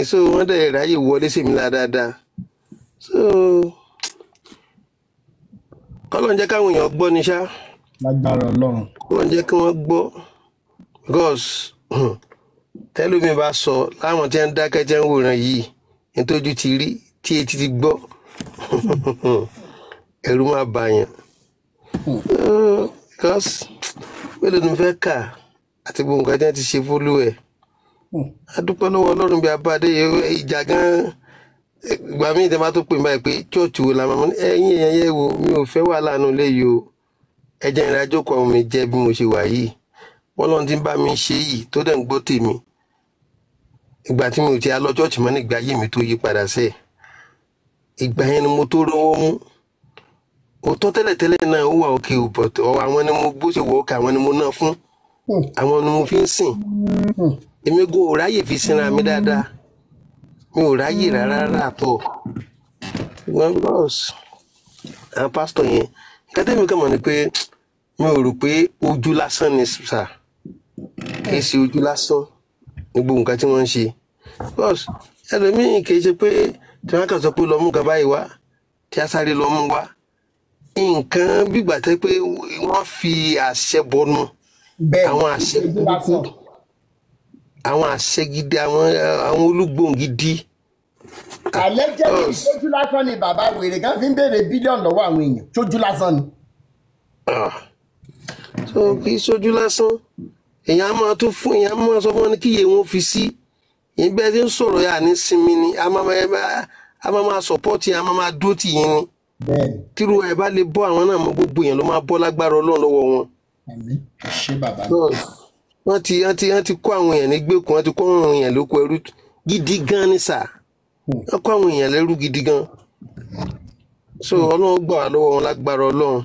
so wọ́n dẹ̀ ráyè wọlé sí mi dáadáa so kọ́lọ́n jẹ́ káwọn èèyàn gbọ́ ní ṣá lágbára Ọlọ́run kọ́lọ́n jẹ́ kí wọ́n gbọ́ because tẹ́lómi bá sọ láwọn tí wọ́n ń dákẹ́ tí wọ́n ń wòran yìí nítójú ti rí tí etí ti gbọ́ ẹ̀rù máa bàyàn because mélòó ni mo fẹ́ kà àti gbogbo nǹkan tí wọ́n ti ṣe fólú ẹ̀ adúpẹ́ lọ́wọ́ Ọlọ́run bí abáde ìjà gan ìgbà míì tẹ́ bá tó pè báyìí pé chọ́ọ̀chì wo la máa mọ́ ẹ̀yìn èèyàn yẹ̀ wò mi ò fẹ́ wàhálà nù léyìí o ẹ̀jẹ̀ ìrìnàjò kan mi jẹ́ bí mo ṣe wà yìí wọ́n lọ́n ti ń bá mi ṣe yìí tó dẹ̀ ń gbọ́ tèmi ìgbà tí mi ò ti lọ chọ́ọ̀chì mọ́ nígbà yìí mi tó yí padà sẹ́ẹ̀ ìgbà yẹn ni mo tó rọ́wọ́ mú òótọ́ tẹ́lẹ̀tẹ́lẹ̀ náà ó wà òkè òbọ̀tọ̀ àwọn ni mo bó ṣe wọ̀ ọ́kà àwọn ni mo náà fún àwọn ni mo fi ń sìn èmi go ò ráyè fi sinra mi dáadáa mi ò ráyè rárá àtọ̀ ṣùgbọ́n bọ́ọ̀sì àwọn pásítọ̀ yẹn nǹkan tẹ́mi kàn mọ̀ ni pé mi ò rò pé ojú lásán ni sà kì í ṣe ojú lásán ní gbogbo nǹkan tí wọ́n ń ṣe bọ́ọ̀sì ẹlòmíì kì í ṣe pé tí wọ́n kàn sọ pé lọ mú nǹkan báyìí wá tí a sáré lọ mú wá nǹkan bígbà tẹ́ pé wọ́n fi àṣẹ bọnu àwọn àṣẹ burúkú àwọn àṣẹ gidi àwọn olúgbòhùn gidi. alẹ́ jẹ́ kí sójú lásán ni bàbá wèrè kan fi ń béèrè bílíọ̀nù lọ́wọ́ àwọn èèyàn sójú lásán ni. so kì í sójú lásán èèyàn á máa tún fún èèyàn á máa sọ fún wọn ní kíyè wọn fi sí ìgbẹ́ tí ń sọ̀rọ̀ yà ní sinmi ni a máa máa sọ̀pọ́tì a máa máa dúró tì yín ni tírú ẹ bá lè bọ́ àwọn náà mọ gbogbo èèyàn ló máa bọ́ lágbára Ọlọ́run lọ́wọ́ wọn. ṣé bàbá wọ́n ti kó àwọn èèyàn ní gbèkùn wọ́n ti kó àwọn èèyàn lóko ẹrú gidi gan ni sà wọ́n kó àwọn èèyàn lẹ́rú gidi gan so Ọlọ́run gbà wá lọ́wọ́ wọn lágbára Ọlọ́run.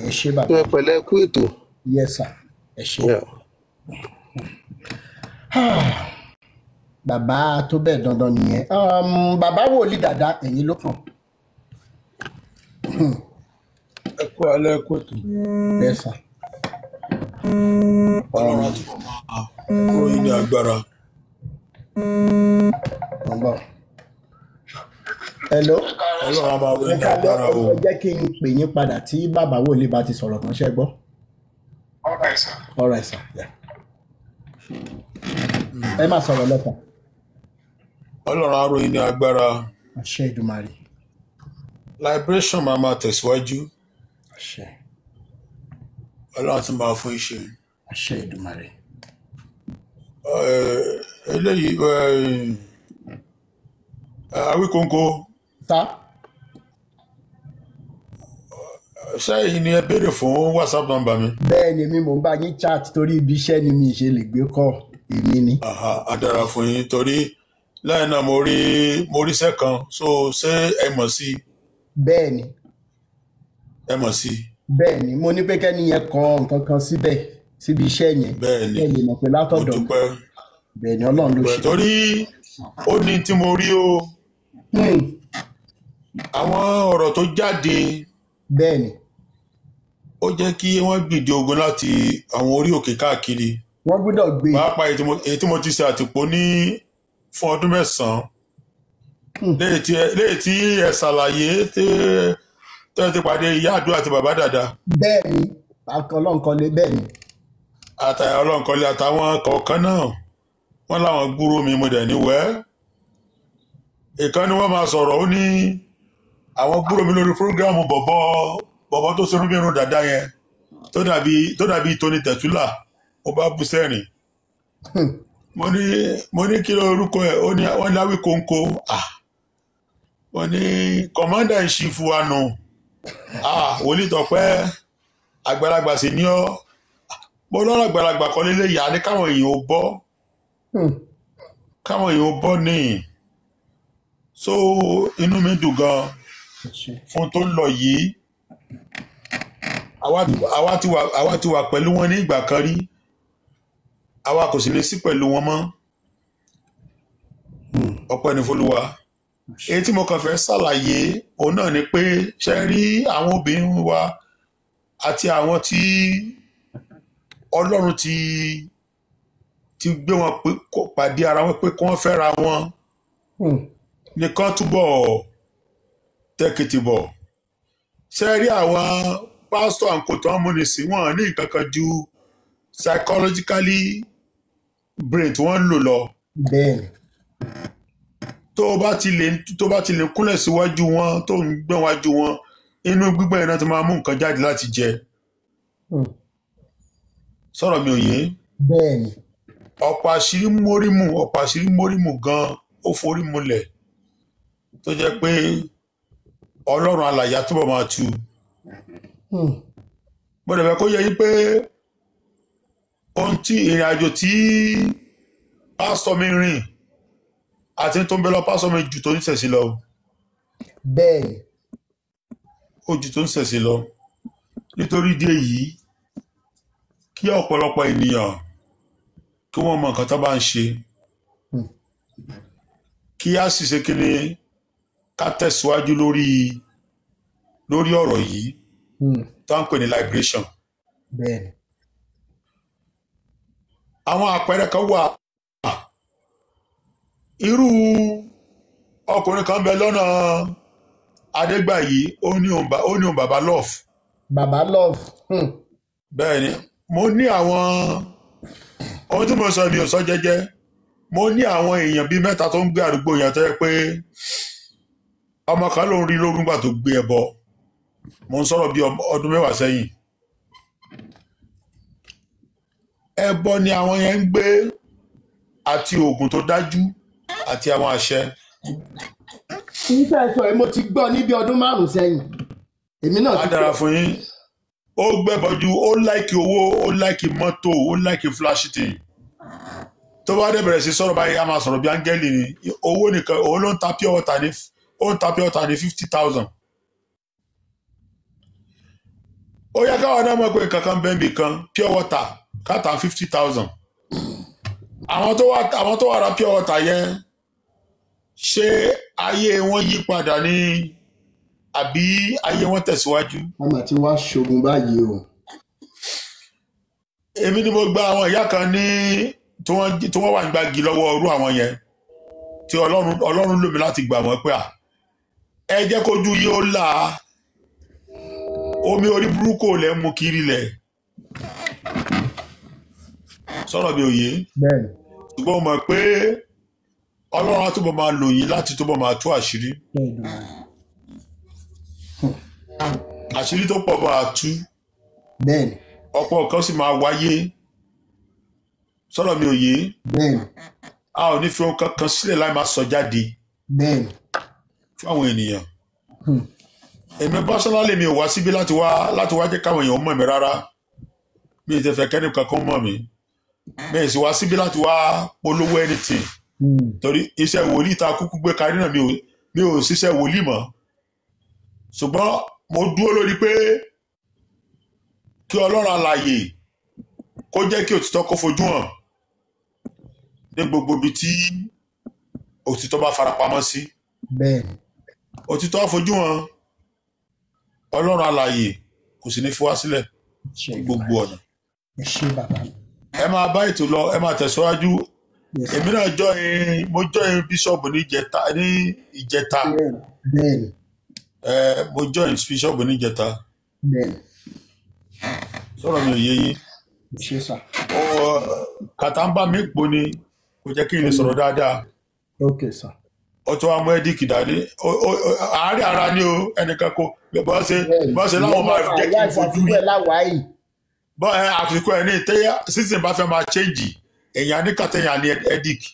ẹ ṣé bàbá ẹ pẹ̀lẹ́ kú ètò. yes sir ẹ ṣé. bàbá tó bẹ́ẹ̀ dandan nìyẹn bàbá wòlíì dàda ẹ̀yin ló kàn. ẹ kú alẹ́ kú ètò. bẹ́ẹ̀ sà. Ọlọ́run àti kúrò yín ní agbára. hello. Ọlọ́run á máa wọ ní agbára o. ẹ jẹ́ kí n pè yín padà tí bàbá wòlíì bá ti sọ̀rọ̀ kan ṣe gbọ́. all right sir. ẹ má sọ̀rọ̀ lẹ́kàn. Ọlọ́run á rọ yín ní agbára. àṣẹ Èdùmàrè. liberation máa tẹ̀síwájú. àṣẹ. Ọlọ́run ti máa fún iṣẹ́. àṣẹ Èdùmàrè. eléyìí Awíkóńkó. ta. ṣáà ni ẹ béèrè fún WhatsApp number mi. bẹ́ẹ̀ ni mi mò ń bá yín chat torí ibi iṣẹ́ ni mi ṣe lè gbé kọ́ èmi ni. A dára fún yín torí lẹ́yìn náà mo rí iṣẹ́ kan so ṣé ẹ mọ̀ sí. bẹ́ẹ̀ ni. ẹ mọ̀ sí. bẹ́ẹ̀ ni mo ní pé kẹ́ni yẹn kọ nǹkan kan síbẹ̀ síbi iṣẹ́ yẹn. bẹ́ẹ̀ ni bẹ́ẹ̀ ni mo pe látọ̀dọ̀. mo dúpẹ́. bẹ́ẹ̀ ni Ọlọ́run ló ṣe. torí ó ní tí mo rí o. àwọn ọ̀rọ̀ tó jáde. bẹ́ẹ̀ ni. ó jẹ́ kí wọ́n gbìdì ogun láti àwọn orí òkè káàkiri. wọ́n gbọ́dọ̀ gbé. pàápàá èyí tí mo ti ṣe àtìpó ní fún ọdún 9 léyìí tí ẹ ṣàlàyé tẹ́ ti pàdé ìyá àdúrà àti bàbá dàda. bẹ́ẹ̀ ni ọlọ́nkọ́lé bẹ́ẹ̀ ni. ọlọ́nkọ́lé àtàwọn kọ̀ọ̀kan náà wọ́n láwọn gbúrò mi mo dẹ̀ ní wẹ́. ìkan ni wọ́n máa sọ̀rọ̀ ó ní àwọn gbúrò mi lórí prógráàmù bọ̀bọ̀ tó ṣerú bí irun dàda yẹn tó dàbí Tóní Tẹ̀túlà mo bá bú sẹ́rìn. mo ní kí ló orúkọ ẹ̀ ó ní wọ́n ní Awíkóńkó wọ́n ní kọ̀mọ́ndà in chief wa nù wòlíì Tọ́pẹ́ àgbàlagbà sì ní ọ́ mo lọ́rọ̀ àgbàlagbà kan nílé ìyá ní káwọn èèyàn ò bọ́ ní so inú mi dùn gan fún tó ń lọ yìí àwa ti wà pẹ̀lú wọn ní ìgbà kan rí àwa kò sì lè sí pẹ̀lú wọn mọ́ ọpẹ́ ní f'Olúwa. èyí tí mo kàn fẹ́ ṣàlàyé òun náà ni pé ṣe rí àwọn obìnrin wa àti àwọn tí Ọlọ́run ti gbé wọn pàdé ara wọn pé kí wọ́n fẹ́ra wọn nìkan túbọ̀ tẹ́kìtì bọ̀ ṣe rí àwọn pásítọ̀ àǹkótọ́ múnisìn wọn ní nǹkan kan ju psychologically brain tí wọ́n ń lò lọ. bẹ́ẹ̀ni. tó bá ti lè kúnlẹ̀ síwájú wọn tó ń gbọ́n wájú wọn inú gbígbọ́n yẹn náà ti máa mú nǹkan jáde láti jẹ. sọ̀rọ̀ mi ò yé. bẹ́ẹ̀ni. ọ̀pọ̀ àṣírí mórímù gan-an ó forí mulẹ̀ tó jẹ́ pé ọlọ́run alàyà túbọ̀ máa tú. mo dẹ̀ fẹ́ kó yẹ yín pé ohun tí ìrìn àjò tí pásítọ̀ mi rìn àti tó ń bẹ lọ pásítọ̀ mi jù tó ń ṣẹ̀sí lọ. bẹ́ẹ̀ni. ó jù tó ń ṣẹ̀sí lọ nítorí ìdí èyí kí ọ̀pọ̀lọpọ̀ ènìyàn kí wọ́n mọ nǹkan tó bá ń ṣe kí á sì ṣe kíni ká tẹ̀síwájú lórí ọ̀rọ̀ yìí tó ń pè ní liberation. bẹ́ẹ̀ni. àwọn àpẹẹrẹ kan wà irú ọkùnrin kan bẹ lọ́nà Adégbàyí ó ní òun bàbá love. bàbá love. bẹ́ẹ̀ni mo ní àwọn ohun tí mo sọ mi ò sọ jẹ́jẹ́ mo ní àwọn èèyàn bíi mẹ́ta tó ń gbé àdúgbò yẹn tó yẹ pé ọmọ kan ló ń rí lórúngbà tó gbé ẹbọ mo ń sọ̀rọ̀ bíi ọdún 10 sẹ́yìn. ẹbọ ni àwọn yẹn ń gbé àti oògùn tó dájú àti àwọn àṣẹ. nígbà sọ ẹ mo ti gbọ́ níbi ọdún 5 sẹ́yìn èmi náà ti gbọ́. á dára fún yín ó gbẹ́bọ̀jú ó láìkì owó ó láìkì mọ́tò ó láìkì flashity tó bá dé bẹ̀rẹ̀ sí sọ̀rọ̀ báyìí a máa sọ̀rọ̀ bí áńgẹ́lì ni owó nìkan òun ló ń ta pure water ní 50,000. ó yẹ káwọn náà mọ̀ pé kankan bẹ́ẹ̀bì kan pure water káta 50,000. àwọn tó wà ra pure water yẹn ṣé ayé wọn yí padà ní àbí ayé wọn tẹ̀síwájú. wọ́n máa ti wá ṣogun báyìí o. èmi ni mo gba àwọn ìyá kan ní tí wọ́n wà ní gbági lọ́wọ́ irú àwọn yẹn tí ọlọ́run lò mí láti gbà wọ́n pé ẹ jẹ́ kójú yìí ó là omi orí burúkú lẹ̀ mú kiri lẹ̀ sọ̀rọ̀ mi ò yé ṣùgbọ́n mo mọ̀ pé ọlọ́run á túbọ̀ máa lò yín láti túbọ̀ máa tú àṣírí. àṣírí tó pọ̀ bá a tú ọ̀pọ̀ nǹkan sì máa wáyé sọ̀rọ̀ mi ò yé a ò ní fi ohun kankan sílẹ̀ láì máa sọ jáde fún àwọn ènìyàn. èmi personally mi ò wá síbí láti wá jẹ́ káwọn èèyàn mọ̀ mí rárá mi ì tẹ̀fẹ̀ kẹ́ni kankan mọ̀ mí mi ì sì wá síbí láti wá polówó anything torí iṣẹ́ wòlíì ta kúkú gbé kárí náà mi ò ṣiṣẹ́ wòlíì mọ́ ṣùgbọ́n mo dúró lórí pé kí ọlọ́run alààyè kó jẹ́ kí òtítọ́ kó fojú hàn ní gbogbo ibi tí òtítọ́ bá farapamọ́ sí. òtítọ́ fojú hàn ọlọ́run alààyè kò sì ní fi wá sílẹ̀ ní gbogbo ọ̀nà. ẹ máa bá ètò lọ ẹ máa tẹ̀síwájú èmi náà mo join bíṣọ̀bù ní ìjẹta. mo join bíṣọ̀bù ní ìjẹta. sọ̀rọ̀ mi ò yé yín. kàtà ń bá mi pò ní kò jẹ́ kí n lè sọ̀rọ̀ dáadáa. ó tún wá mú ẹ́díkì dání àárẹ̀ ara ni o ẹnìkan kò bọ́ ṣe láwọn máa jẹ́ kí n fojú rí. bọ́ àfikún ẹ̀ ní tẹ́yà sísìn bá fẹ́ máa ṣéǹjì èèyàn ní kàtẹ́yàn ní ẹ́díkì.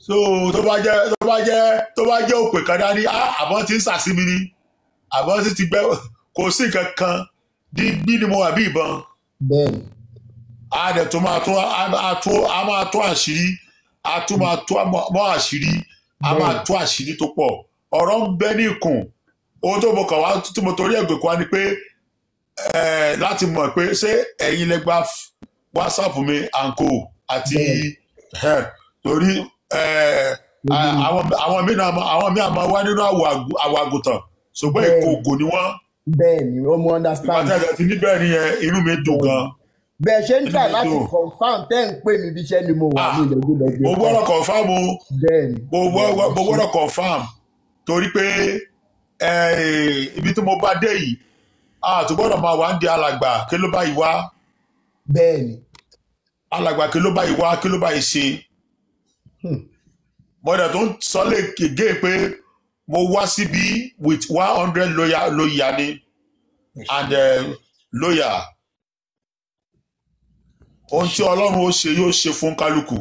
so tó bá jẹ́ òpè kan dání àbọ̀ tí ń sàsími ni àbọ̀ tí ti gbẹ́ kò sí nǹkan kan dígbí ni mo wà bí ìbọn. a dẹ̀ tó máa tó àṣírí a tún máa tó mọ́ àṣírí a máa tó àṣírí tó pọ̀ ọ̀rọ̀ ń bẹ ní ìkùn ohun tó mọ̀ kàn wá tí mo torí ẹ̀gbẹ́ kan ni pé láti mọ̀ pé ṣé ẹ̀yin lẹ gba WhatsApp mi àǹkó àti torí àwọn míì àmọ́ wá nínú àwọ̀ àgùntàn ṣùgbọ́n ìkòkò ni wọ́n. bẹ́ẹ̀ni ó mú understand. ìpàtẹ́ ti níbẹ̀ ni inú mi dùn gan bẹ́ẹ̀ ṣe ń try láti confam tẹ́ ń pè mí bí iṣẹ́ ni mo wà ní ìlẹ́gbẹ́ lẹ́gbẹ́. mo gbọ́dọ̀ confam o. bẹ́ẹ̀ni. mo gbọ́dọ̀ confam torí pé ibi tí mo bá dé yìí tó gbọ́dọ̀ máa wá ń di alàgbà kí ló bá yìí wá. bẹ́ẹ̀ni. alàgbà kí ló bá yìí wá kí ló bá yìí ṣe. mọ̀dà tó ń sọ lè gé pé mo wá síbí with 100 lawyer ni and lawyer. ohun tí Ọlọ́run ó ṣe yóò ṣe fún kálukú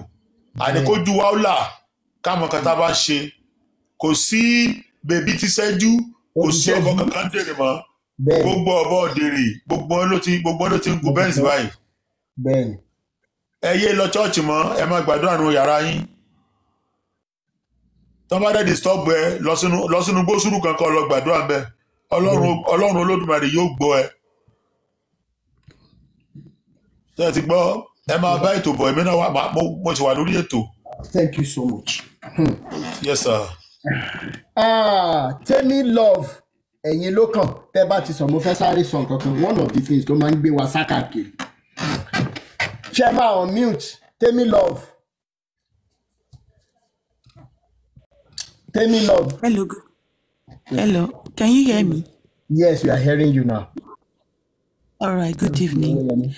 àníkójú wa ó là káàmọ́ kan tá a bá ṣe kò sí bèbí tí sẹ́jú kò sí ọkọ̀ kankan dèrè mọ́ gbogbo ọ̀bọ̀ dèrè gbogbo ló ti ń gun bẹ́ǹsì báyìí. bẹ́ẹ̀ni. ẹ yé lọ chọ́ọ̀chì mọ́ ẹ máa gbàdúrà nínú yàrá yín tó bá dẹ́ disturb ẹ lọ sínú gbósùrù kankan lọ gbàdúrà ń bẹ Ọlọ́run Olódùmarè yóò gbọ́ ẹ. tẹ́ ẹ ti gbọ́ ẹ máa bá ètò bọ̀ èmi náà wà mo ti wà lórí ètò. Thank you so much. Yes sir. Temi Love ẹ̀yin ló kàn tẹ́ bá ti sọ mo fẹ́ sáré sọ nǹkan kan one of the things tó máa ń gbé wa sákàkiri. ṣé máa on mute Temi Love. Temi Love. Hello. Hello. Can you hear me? Yes, we are hearing you now. All right. Good evening.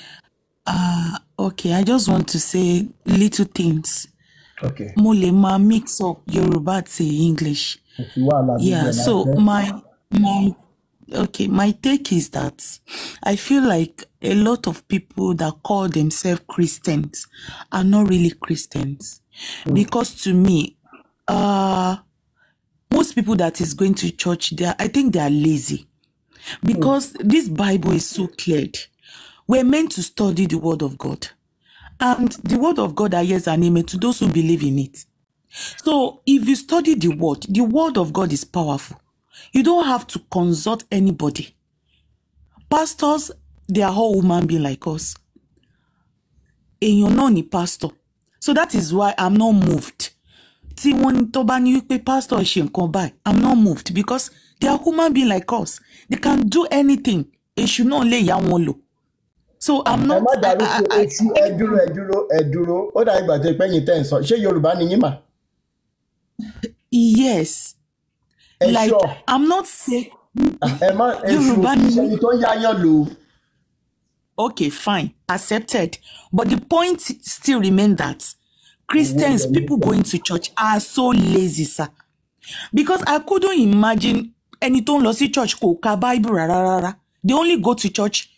Okay. I just want to say little things. Okay. Mo lè máa mix up Yoruba to English. Yeah. So my take is that I feel like a lot of people that call themselves Christians are not really Christians, because to me, most people that is going to church, I think they are lazy, because this Bible is so clear. We're meant to study the Word of God, and the Word of God are yes and amen to those who believe in it. So if you study the Word of God is powerful. You don't have to consult anybody. Pastors, they are all human beings like us. And you're not a pastor. So that is why I'm not moved. See, when Tobani pay pastor, I'm not moved because they are human beings like us. They can do anything. They should not lay yamolo. So I'm not. Yes. Like, sure. I'm not saying. Okay, fine. Accepted. But the point still remains that Christians, people going to church are so lazy, sir. Because I couldn't imagine anything lossy church ko ka Bible rarara. They only go to church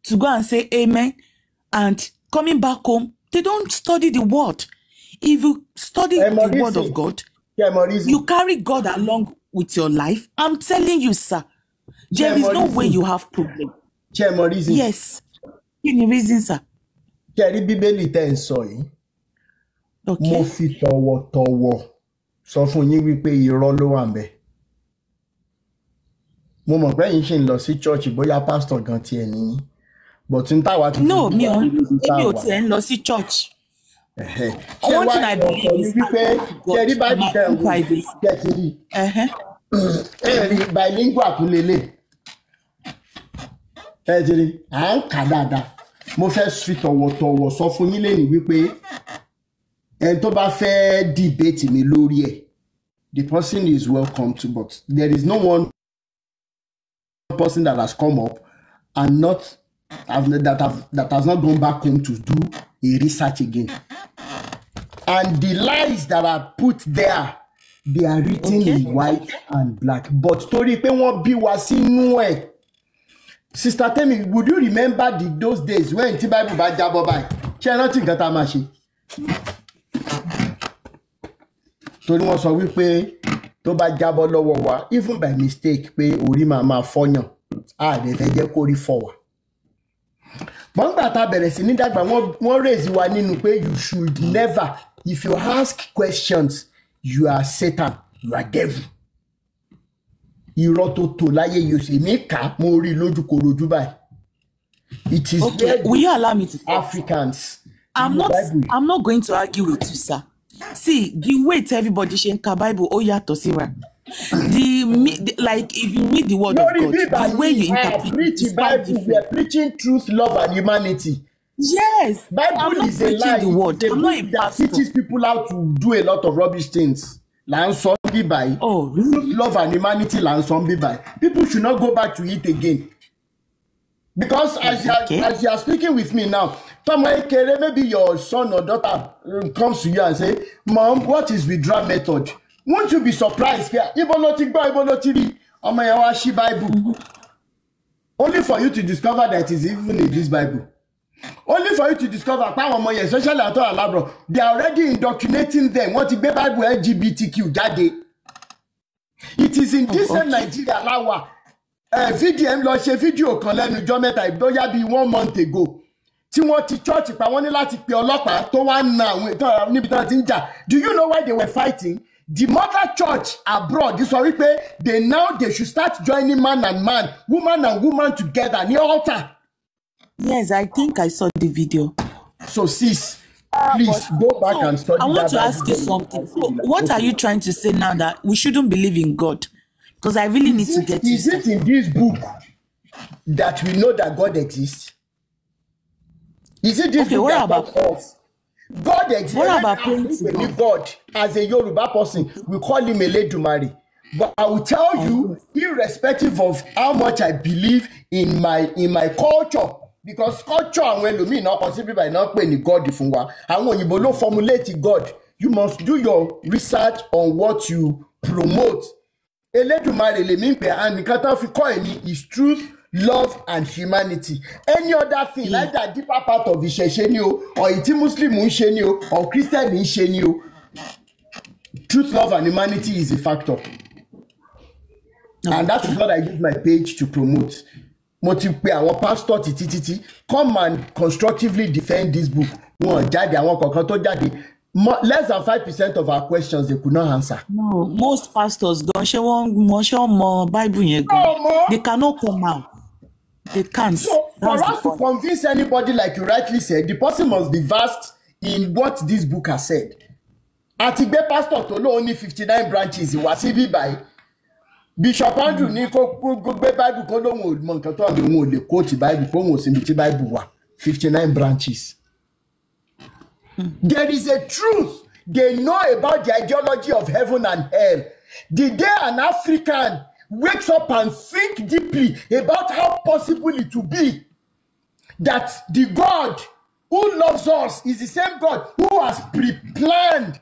to go and say amen, and coming back home, they don't study the word. If you study the word of God, you carry God along with your life. I'm telling you, sir, there is no way you have problem. Yes. Any reason, sir? Okay. Mo fi tọ̀wọ̀tọ̀wọ̀ sọ fún yín wípé irọ́ ló wà ńbẹ̀. Mo mọ̀ pé yín ṣe ń lọ sí church bóyá pastor gan ti ẹ̀ ní. But n táwa ti no, mi ò ti ẹ̀ ń lọ sí church. One thing I believe is bilingual tún lélẹ̀. Ẹ jẹ́rìí, à ń kà dáadáa. Mo fẹ́ fi tọ̀wọ̀tọ̀wọ̀ sọ fún yín lẹ́yìn wípé ẹni tó bá fẹ́ debate mi lórí ẹ̀, the person is welcome to, but there is no one person that has come up and that has not gone back home to do a research again. And the lies that are put there, they are written in white and black. But torí pé wọ́n bí wa sínú ẹ̀. Sister Temi, would you remember those days when tí Bible bá jábọ́ báyìí? Ṣé ẹ rántí nǹkan tá a máa ṣe? Torí wọ́n sọ wípé tó bá jábọ́ lọ́wọ́ wa, even by mistake pé orí máa fọ́yàn, àdé fẹ́ jẹ́ kó rí fọ́ wa. Bọ́ńgbà tá a bẹ̀rẹ̀ sí ní dàgbà, wọ́n raise wa nínú pé you should never, if you ask questions, you are Satan, you are devil. Irọ́ tó tó láyé yóò ṣe mí kà mo rí lójúkorojú báyìí. It is will you allow me to Africans. I'm not going to argue with you, sir. See, the way everybody ṣe ka Bible ó yàtọ̀ síra. Like if you read the word of God, the way you interpret the Bible, we are preaching truth, love, and humanity. Yes, I'm Bible not is a preaching lie. the word. It's a I'm not a book that pastor. teaches people how to do a lot of rubbish things. Lanson by Oh, really? truth, love, and humanity. Lanson by people should not go back to it again. Because as you are speaking with me now, maybe your son or daughter comes to you and say, "Mom, what is withdrawal method?" Won't you be surprised? Bible. Only for you to discover that is even in this Bible. Only for you to discover, especially at all, they are already indoctrinating them. What is Bible LGBTQ? It is in this Nigeria now. VDM lọ ṣe fídíò kan lẹ́nu ọjọ́ mẹ́ta ìdóyà bíi 1 month ago tí wọ́n ti church pa wọ́n ní láti pe ọlọ́pàá tó wá na àwọn ìtàn níbi tí wọ́n ti ń jà. Do you know why they were fighting? The mother church abroad sọ wípé they should start joining man and man, woman and woman together ní altar. Yes, I think I saw the video. So sis, please go back and study. I want to ask you something. So what are you trying to say now that we shouldn't believe in God? Because I really need to get Is it in this book that we know that God exists? Is it this book what that about us? God exists. What about praying to God? God as a Yoruba person, we call him Eledumare. But I will tell you, irrespective of how much I believe in my culture, because culture and when me not possible by not paying God ifungwa, and when you below formulate God, you must do your research on what you promote. Eledumare le mi pe and nkan fi call ni is truth, love, and humanity. Any other thing like that deeper part of Ìṣẹ̀ṣe ni o, or iti Muslim ń ṣe ni o, or Christian ń ṣe ni o. Truth, love, and humanity is a factor. And that is what I use my page to promote. Motipe àwọn pastor titi come and constructively defend this book. Wọ́n jáde àwọn kankan tó jáde. Less than 5% of our questions they could not answer. No, most pastors don't show more Bible yẹn gan. They cannot come out. They can't. So for us to convince anybody, like you rightly said, the person must be versed in what this book has said. Atigbe pastor to lo only 59 branches ìwà síbí báyìí. Bishop Andrew ní kó gbé Bible kó lóhùn mọ nǹkan tó àbí òun ò lè quote Bible kó òun ò sì ní ti Bible wà 59 branches. There is a truth. They know about the ideology of heaven and hell. The day an African wakes up and think deeply about how possible it will be that the God who loves us is the same God who has pre-planned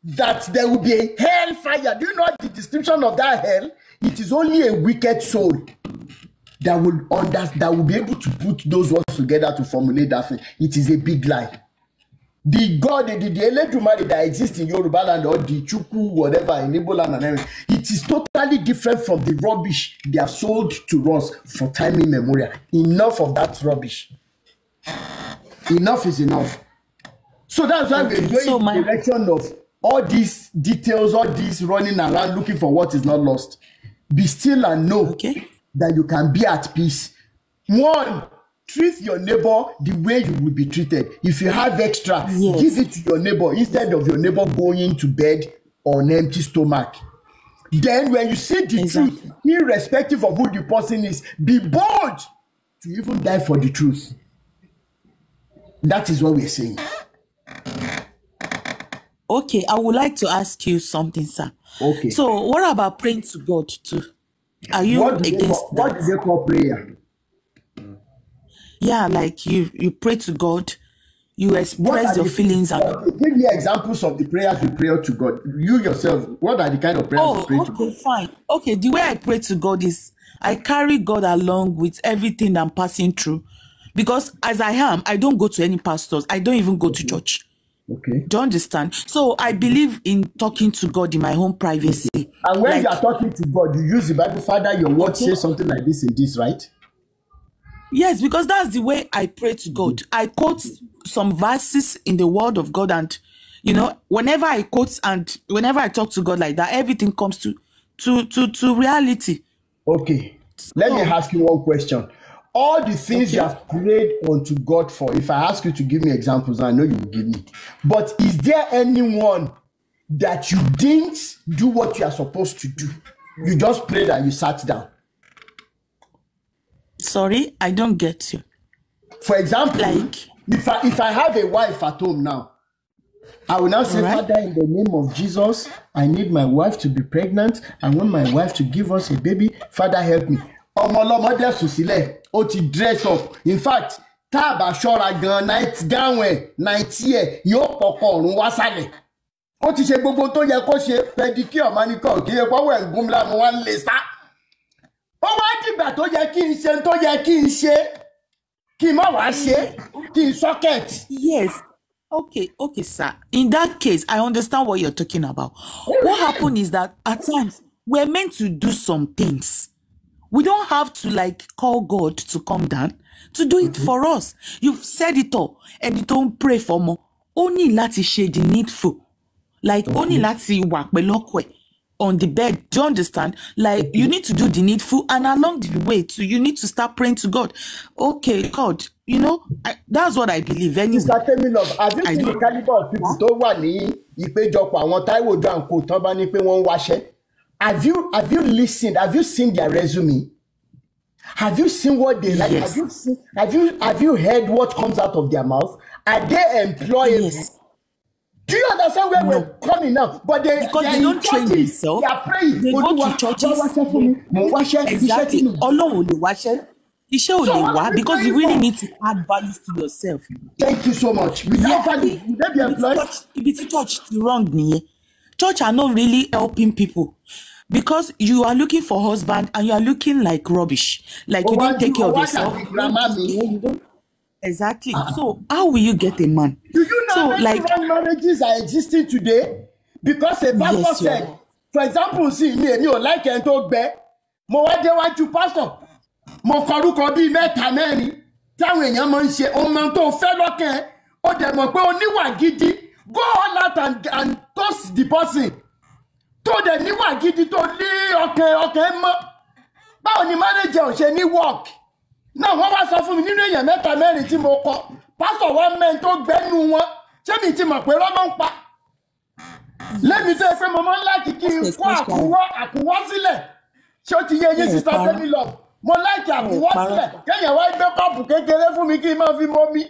that there will be a hell fire. Do you know the description of that hell? It is only a wicked soul that will be able to put those words together to formulate that thing. It is a big lie. The God, the Eledumare that exists in Yoruba land or the Chukwu, whatever, in Igbo land and everything, it is totally different from the rubbish they have sold to us for time immemorial. Enough of that rubbish. Enough is enough. So that's why we're going in the direction of all these details, all this running around looking for what is not lost. Be still and know that you can be at peace. One, treat your neighbor the way you will be treated. If you have extra, give it to your neighbor instead of your neighbor going to bed on an empty stomach. Then when you see the truth, irrespective of who the person is, be bold to even die for the truth. That is what we're saying. Okay, I would like to ask you something, sir. Okay. So what about praying to God too? Are you against that? What do they call prayer? Yeah, like you pray to God, you express your feelings. Give me examples of the prayers you pray to God. You yourself, what are the kind of prayers you pray to God? Okay, fine. Okay, the way I pray to God is I carry God along with everything I'm passing through. Because as I am, I don't go to any pastors. I don't even go to church. Okay. Do you understand? So I believe in talking to God in my own privacy. And when you are talking to God, you use the Bible. Father, your word says something like this in this, right? Yes, because that's the way I pray to God. I quote some verses in the word of God, and whenever I quote and whenever I talk to God like that, everything comes to reality. Okay. Let me ask you one question. All the things you have prayed unto God for, if I ask you to give me examples, I know you will give me. But is there anyone that you didn't do what you are supposed to do? You just prayed and you sat down. Sorry, I don't get you. For example, If I have a wife at home now, I will now say, Father, in the name of Jesus, I need my wife to be pregnant. I want my wife to give us a baby. Father, help me. Ọmọlọ́mọ dẹ̀ sùn sílẹ̀, ó ti dress up. In fact, tá a bá ṣọ́ra gan night gown ẹ̀ 90 ẹ̀ yóò pọ̀kọ̀ ọ̀run wá sálẹ̀. Ó ti ṣe gbogbo tó yẹ kó ṣe pedicure manicure kí ẹ pọ́wọ́ ẹ̀ ń gún lámú wá ń lè sá. Ó wá dìgbà tó yẹ kí n ṣe tó yẹ kí n ṣe kí n má wá ṣe kí n socket. Yes. Okay, sir. In that case, I understand what you're talking about. What happened is that at times we're meant to do some things. We don't have to like call God to come down to do it for us. You've said it all, and you don't pray for more. Only láti ṣe the needful. Like only láti wà pẹ̀lú ọkọ ẹ̀ on the bed. Do you understand? Like you need to do the needful, and along the way too, you need to start praying to God. Okay, God, you know, that's what I believe. Anyway, Mr. Temilov, have you seen the caliber of people tó wà ní ìpéjọpọ̀ àwọn Táíwò Òdùà and co tán bá ní pé wọ́n ń wáṣẹ́? Have you listened? Have you seen their resume? Have you seen what they like? yes. Have you heard what comes out of their mouth? Are they employable? Yes. Do you understand where we're coming now? But Because they don't train themselves. They are praying. They go to churches. Exactly. Ọlọ́run ò lè wáṣẹ́. Iṣẹ́ ò lè wá because you really need to add values to yourself. Thank you so much. Without value, would they be employed? If it's church, it's wrong nìyẹn. Church are not really helping people because you are looking for husband and you are looking like rubbish. Like you don't take care of yourself. You don't. Exactly. So how will you get a man? Do you know how many wrong marriages are existing today? Because a pastor said, for example, see me ò like ẹni tó gbẹ. Mo wá déwájú pastor. Mo kọrúkọ bíi mẹ́ta mẹ́rin. Táwọn èèyàn máa ń ṣe ohun tó fẹ́ lọ́kàn ẹ̀. Ó dẹ̀ mọ̀ pé oníwà gidi. Go all out and toast the person. Tó dẹ̀ níwà gidi tó ní ọkàn mọ́. Báwo ni manager ò ṣe ní work? Náà wọ́n wá sọ fún mi nínú èèyàn mẹ́ta mẹ́rin tí mo kọ. Pásọ̀ wá mẹ́rin tó gbẹ́nu wọn. Ṣé mi ti mọ̀ pé rọ́lọ́ ń pa? Lẹ́mi tó yẹ pé mo máa ń láti kí n kó àkúwọ́ sílẹ̀. Ṣé ó ti yé yín Sister Temilov? Mo láti àkúwọ́ sílẹ̀. Kéèyàn wá gbé kọ́ọ̀pù kékeré fún mi kí n máa fi mọ́ mi.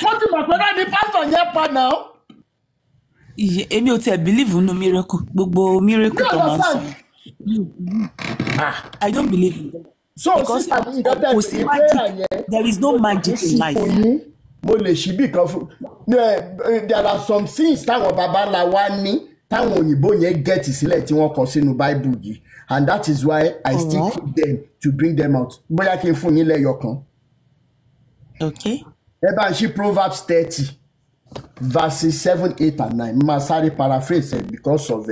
Mo ti mọ̀ pé náà ni pásọ̀ yẹn pa náà. Èmi ò tiẹ̀ believe nínú miracle. Gbogbo miracle tó máa ń sọ. I don't believe in them. So because there is no magic in life. Mo lè ṣí bí kan fún. There are some things táwọn baba ńlá wa ní táwọn òyìnbó yẹn get sílẹ̀ tí wọ́n kọ sínú Bible yìí, and that is why I still keep them to bring them out. Bóyá kí n fún yín lẹ́yọ kan. Okay. Ẹ bá ń ṣí Proverbs 30 verses 7, 8 and 9. Máa sáré paraphrase it because of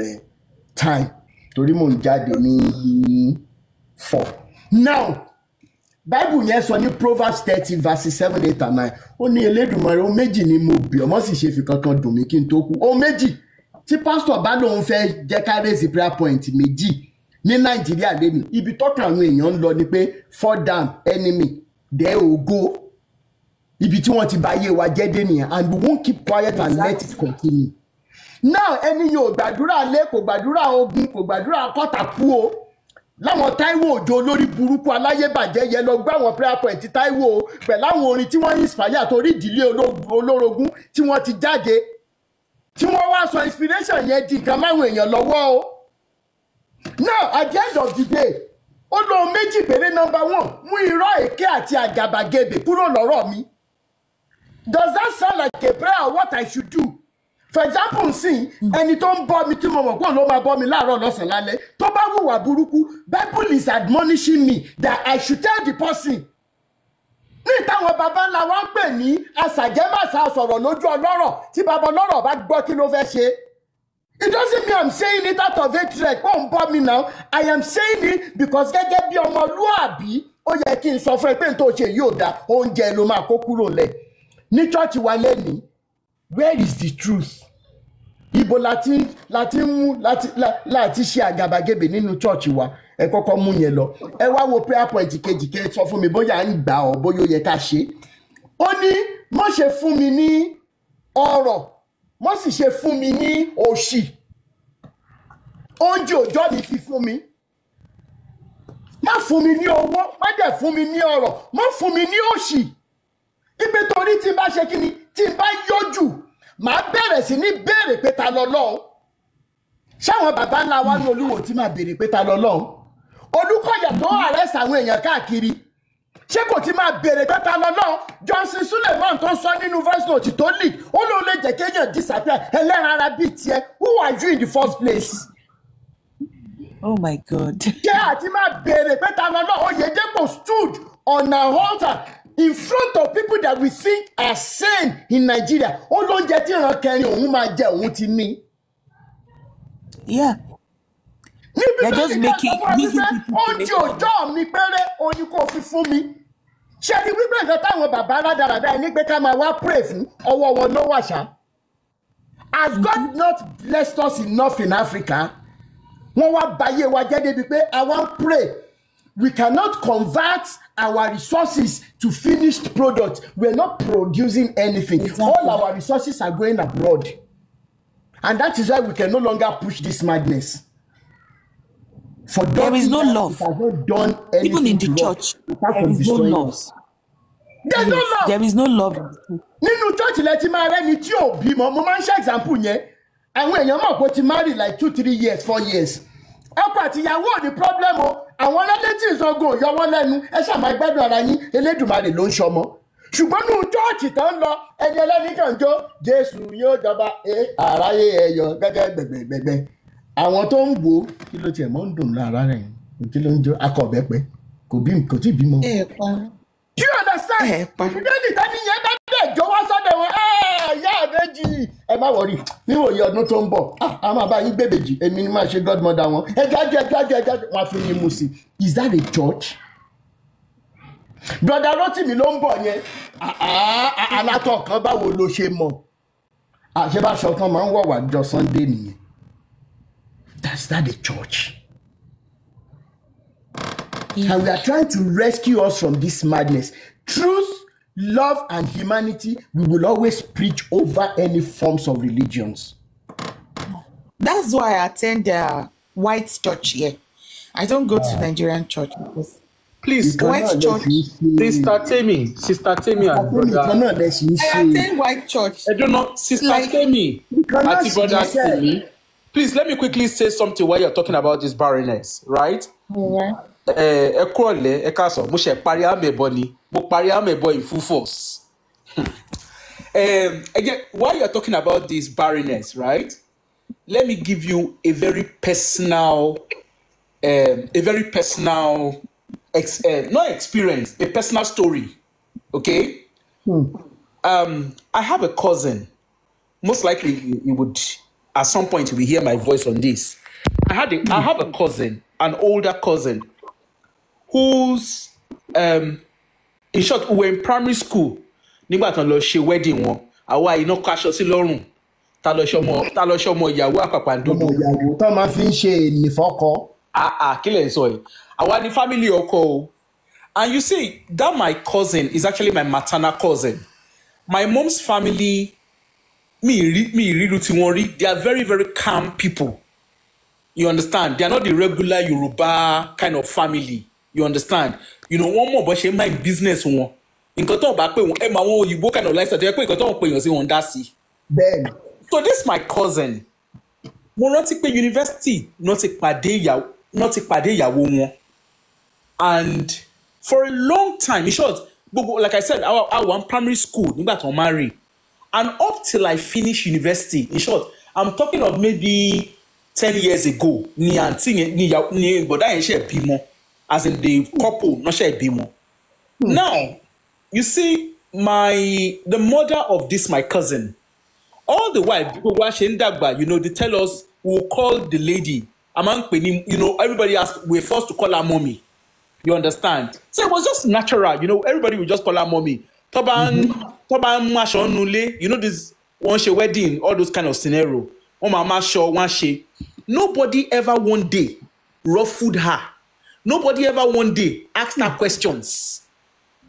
time. Torí mò ń jáde ní 4. Now, Bible yẹn sọ ní Proverbs 30 verses 7, 8 and 9. Ó ní Elédùmarè ohun méjì ni mo bí ọmọ sì ṣe fi kankan dùn mí kí n tó kú. Ohun méjì tí pásítọ̀ bá lóun fẹ́ jẹ́ ká raise prayer point méjì ní Nàìjíríà lẹ́nu. Ibi tọ́ka àwọn èèyàn ń lọ ni pé fall down enemy there will go. Ibi tí wọ́n ti bá yé wa jẹ́ dé nìyẹn, and we won't keep quiet and let it continue. Now ẹni yóò gbàdúrà lé kò gbàdúrà ogun kò gbàdúrà kọ́tà kú o. Láwọn Táíwò Òjó olórí burúkú aláyébàjẹ́ yẹn lọ gbá àwọn prayer point Táíwò pẹ̀lú àwọn orin tí wọ́n inspire torí ìdílé olórogún tí wọ́n ti jáde tí wọ́n wá sọ inspiration yẹn di nǹkan máwọn èèyàn lọ́wọ́ o. Now at the end of the day ó lọ méjì péré number 1 mú irọ́ èké àti àgàbàgebè kúrò lọ́rọ̀ mi. Does that sound like a prayer or what I should do? For example, see, ẹni tó ń bọ́ mi tí mo mọ̀ pé ló máa bọ́ mi láàárọ̀ lọ́sàn-án lálẹ́ tó bá hùwà burúkú, Bible is admonishing me that I should tell the person. Ní táwọn baba ńlá wa ń pè ní àṣàjẹ́màṣà sọ̀rọ̀ lójú ọlọ́rọ̀ tí baba ọlọ́rọ̀ bá gbọ́ kí ló fẹ́ ṣe. It doesn't mean I'm saying it out of hatred. Ó ń bọ́ mi now. I am saying it because gẹ́gẹ́ bí ọmọlúàbí ó yẹ kí n sọ fún ẹ pé n tó ṣe yóò dá oúnjẹ ló máa kó kúrò lẹ̀. Ní church wa lẹ́nìí, where is the truth? Ibo láti ṣe àgàbàgebè nínú church wa. Ẹ kọ́kọ́ mú yẹn lọ. Ẹ wá wo prayer point kejì kẹ́ sọ fún mi bóyá ń gbà ọ́ bóyá ó yẹ ká ṣe. Ó ní má ṣe fún mi ní ọrọ̀, má sì ṣe fún mi ní òṣì. Oúnjẹ òjọ́ mi fi fún mi. Má fún mi ní owó, má dẹ̀ fún mi ní ọrọ̀, má fún mi ní òṣì. ibi torí tí n bá ṣe kí ni tí n bá yọjú màá bẹ̀rẹ̀ sí ní béèrè pé ta lọ́lọ́run ṣáwọn bàbá ńlá wa ní Olúwo tí máa béèrè pé ta lọ́lọ́run Olúkọ̀yà tó arrest àwọn èèyàn káàkiri ṣé kò tí máa béèrè pé ta lọ́lọ́run Johnson Suleiman tó sọ nínú voice note tó leak ó ló lè jẹ́ kéèyàn disappear ẹlẹ́ran ara bíi tiẹ̀ who are you in the first place. Oh my God. Ṣé àti máa béèrè pé ta lọ́lọ́run Oyedepo stood on an altar in front of people that we think are sane in Nigeria. Ó ló ń jẹ tí ìran kẹrin òun máa jẹ òun ti ní. Yeah. They're just making using people to make money. Ọjọ́ mi péré oyin kò fi fún mi. Ṣé ni wípé nǹkan táwọn bàbá rádaràdà ẹni pé ká máa wá pray fún ọwọ́ wọn ló wà ṣá. Has God not blessed us enough in Africa? Wọ́n wá báyé wa jẹ́ débi pé àwa pray. We cannot convert our resources to finished products. We're not producing anything. Exactly. All our resources are going abroad. And that is why we can no longer push this madness. For there is no love. Done even in the church, there is no love. There's no love. There is no love. Nínú church lẹ ti máa rẹ́ni tí ò bímọ, mo máa ń ṣe example yẹn. Àwọn èèyàn mọ̀ pé ó ti marry like 2, 3 years, 4 years. Ọkọ àti ìyàwó ò ní problem o. Àwọn relatives ọgọ́ yọ wọ́n lẹ́nu. Ẹ ṣáà máa gbádùn ara yín. Elédùmarè ló ń ṣọmọ. Ṣùgbọ́n nínú church tó ń lọ, ẹni ẹlẹ́ni kan jó. Jésù yóò jọba. Àráyé ẹ̀yọ gẹ́gẹ́ gbẹ̀gbẹ̀gbẹ̀. Àwọn tó ń wò kí ló tiẹ̀ mọ́ ń dùn lára rẹ̀ kí ló ń jó akọ̀bẹ́pẹ́ kò tí ì bímọ. Do you understand? Ìdílé ìtẹ́ni yẹn bá dẹ̀ jọwọ́ sọ́dọ̀ wọn ìyá àbẹ́jì ẹ má wọrí níwòye ọdún tó ń bọ̀ a máa bá yín gbèbèjì èmi ni máa ṣe godmother wọn ẹjájú wọn fi yín mu sí. Is that a church? Brother Rotimi ló ń bọ̀ yẹn alátọ̀ kan báwo ló ṣe mọ̀ àṣebáṣọ kan máa ń wọ̀ wá jọ Sunday nìyẹn. That's not the church. Yeah. And we are trying to rescue us from this madness. Truth, love, and humanity, we will always preach over any forms of religions. That's why I attend the white church here. I don't go to Nigerian church because please, white church. Sister Temi, and brother. I attend white church. I don't know, Sister Temi, and brother Temi. Please, let me quickly say something while you're talking about this barrenness, right? Yeah. In full force. Again, while you're talking about this barrenness, right? Let me give you a very personal, not experience, a personal story. Okay? I have a cousin. Most likely, he would. At some point, you will hear my voice on this. I have a cousin, an older cousin, who's, in short, who were in primary school. Nígbà tán lọ ṣe wedding wọn. Àwa iná kaṣọ sí lọ́rùn. Ta lọ ṣọmọ ìyàwó àpàpàǹdodo. Ìyàwó tó máa fi ń ṣe ìnìfọ́kọ. Kí lẹ̀ ń sọ yìí? Àwa ni family ọkọ o. And you see, that my cousin is actually my maternal cousin. My mom's family. They are very, very calm people. You understand? They are not the regular Yoruba kind of family. You understand? You know, one more but she mind business one. In Koto back when you book kind of lifestyle, they pay Koto pay you on that see. Then so this is my cousin. Mo rántí pé university not take pàdé ìyàwó wọn. And for a long time, in short, like I said, I was in primary school, nígbà tó marry. And up till I finish university, in short, I'm talking of maybe 10 years ago, as in the couple, not share bimo. Now, you see, the mother of this, my cousin, all the while, people watching Dagba, you know, they tell us, we'll call the lady, you know, everybody asked, we're forced to call her mommy. You understand? So it was just natural, you know, everybody would just call her mommy. You know, this one she wedding, all those kind of scenario. Nobody ever one day ruffled her. Nobody ever one day asked her questions.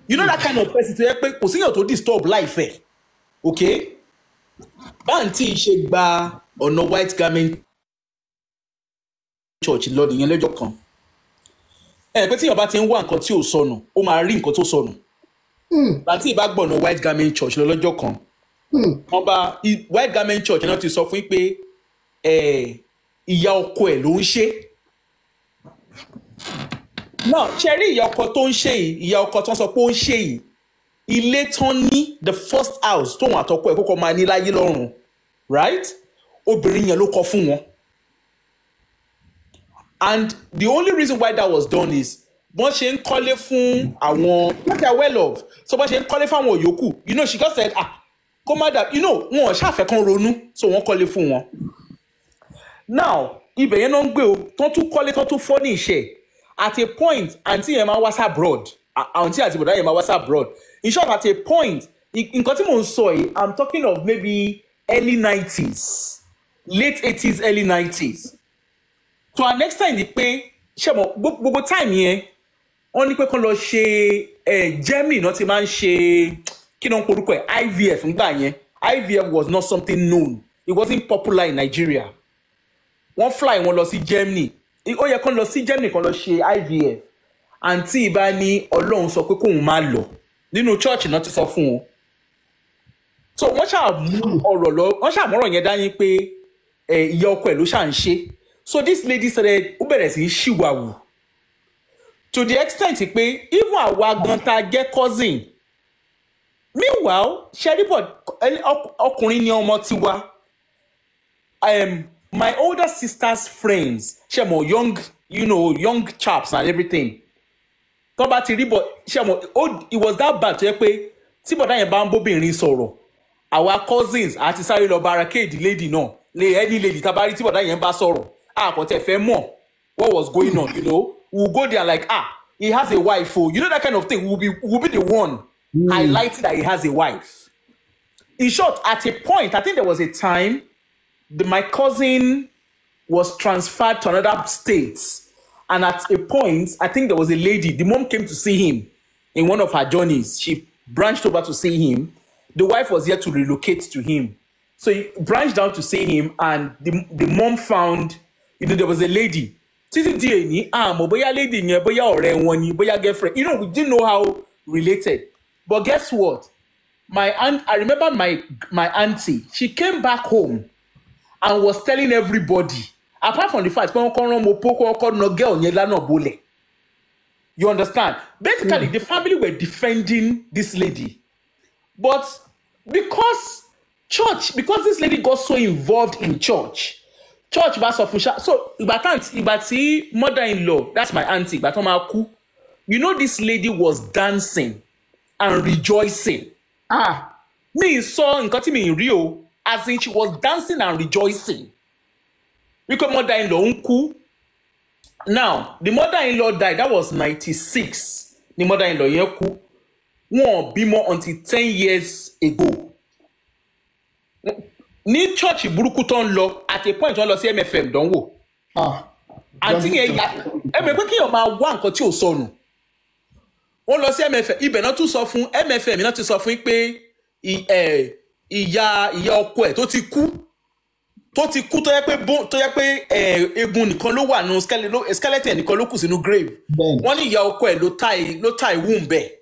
You know that kind of person to disturb life. Okay? Banti she gba or no white garment church Lord in lejo kan. Pé tí ó bá ti ń wá nǹkan tí ó sọnù, ó máa rí nǹkan tó sọnù. láti ìbágbọ̀nà white garment church lọ́jọ́ kan wọ́n bá white garment church náà ti sọ fún pé ìyá ọkọ ẹ̀ ló ń ṣe náà ṣe rí ìyá ọkọ tó ń ṣe yìí ìyá ọkọ tó ń sọ pé ó ń ṣe yìí ilé tán ní the first house tóun àtọkọ ẹ̀ kókó máa ní láyé lọ́rùn right obìnrin yẹn ló kọ fún wọn and the only reason why that was done is wọ́n ṣe ń kọ́lé fún àwọn what they are well of so wọ́n ṣe ń kọ́lé fún àwọn yòókù you know she just said kó má dà you know wọn ò ṣàfẹ́ kan ronú so wọ́n kọ́lé fún wọn now ibẹ̀ yẹn náà ń gbé o tán tún kọ́lé tán tún fọ́ ní iṣẹ́ at a point àǹtí yẹn máa wá sá abroad àǹtí àti bọ̀dá yẹn máa wá sá abroad in short at a point nǹkan tí mò ń sọ yìí I'm talking of maybe early 90s late 80s early 90s to an extent ni pé ṣe mo gbogbo time yẹn wọ́n ní pé kán lọ ṣe Germany náà ti máa ń ṣe kí náà ń porúkọ ẹ̀ IVF nígbà yẹn IVF was not something known it wasn't popular in Nigeria wọ́n fly wọn lọ sí Germany ó yẹ kán lọ sí Germany kán lọ ṣe IVF àǹtí ìbá ní Ọlọ́run sọ pé kóun máa lọ nínú church náà ti sọ fún wọn so wọ́n ṣàmú ọ̀rọ̀ lọ wọ́n ṣàmọ́rọ̀ yẹn dání pé ìyá ọkọ ẹ̀ ló ṣà ń ṣe so this lady said ó bẹ̀rẹ̀ sí í ṣìwàwù to the extent pé even àwa gan ta jẹ́ cousin meanwhile sherryboard ọkùnrin ni ọmọ tiwa my older sister's friends ṣe mo young chaps and everything tó bá ti rí bọ̀ ṣe mo it was that bad tó yẹ pé tí bọ̀dá yẹn bá ń bóbìnrin sọ̀rọ̀ àwa cousins àti sáré lọ barricade lady náà any lady tá bá rí tí bọ̀dá yẹn bá sọ̀rọ̀ kò tẹ̀ fẹ́ mọ̀ what was going on you know we'll go there like he has a wife you know that kind of thing we'll be the one highlighting that he has a wife in short at a point I think there was a time my cousin was transferred to another state and at a point I think there was a lady the mom came to see him in one of her journeys she branched over to see him the wife was here to relocate to him so he branched down to see him and the mom found there was a lady títí di èní àmọ́ bóyá lady yẹn bóyá ọ̀rẹ́ wọn ni bóyá girlfriend we didn't know how related but guess what I remember my auntie she came back home and was telling everybody apart from the fact pé wọ́n kọ́ rán mo poko ọkọ náà girl yẹn lánàá bolẹ̀ you understand basically the family were defending this lady but because this lady got so involved in church bá sọ fún ṣá so ìgbà tí mother-in-law that's my auntie ìgbà tó máa kú you know this lady was dancing and rejoicing mi sọ nǹkan tí mi rí o as in she was dancing and rejoicing because mother-in-law ń kú now the mother-in-law died that was 96 the mother-in-law yẹn kú wọn bímọ until 10 years ago ní church burúkú tó ń lọ at a point wọ́n lọ sí MFM dánwò àǹtí yẹn ya ẹ̀mẹ̀ pé kíyàn máa wá nǹkan tí ò sọnù wọ́n lọ sí MFM ibẹ̀ náà tún sọ fún MFM náà ti sọ fún pé ìyá ọkọ ẹ̀ tó ti kú tó yẹ pé egun nìkan ló wà nù skeleton nìkan ló kù sínú grave wọ́n ní ìyá ọkọ ẹ̀ ló ta ìwúm bẹ́ẹ̀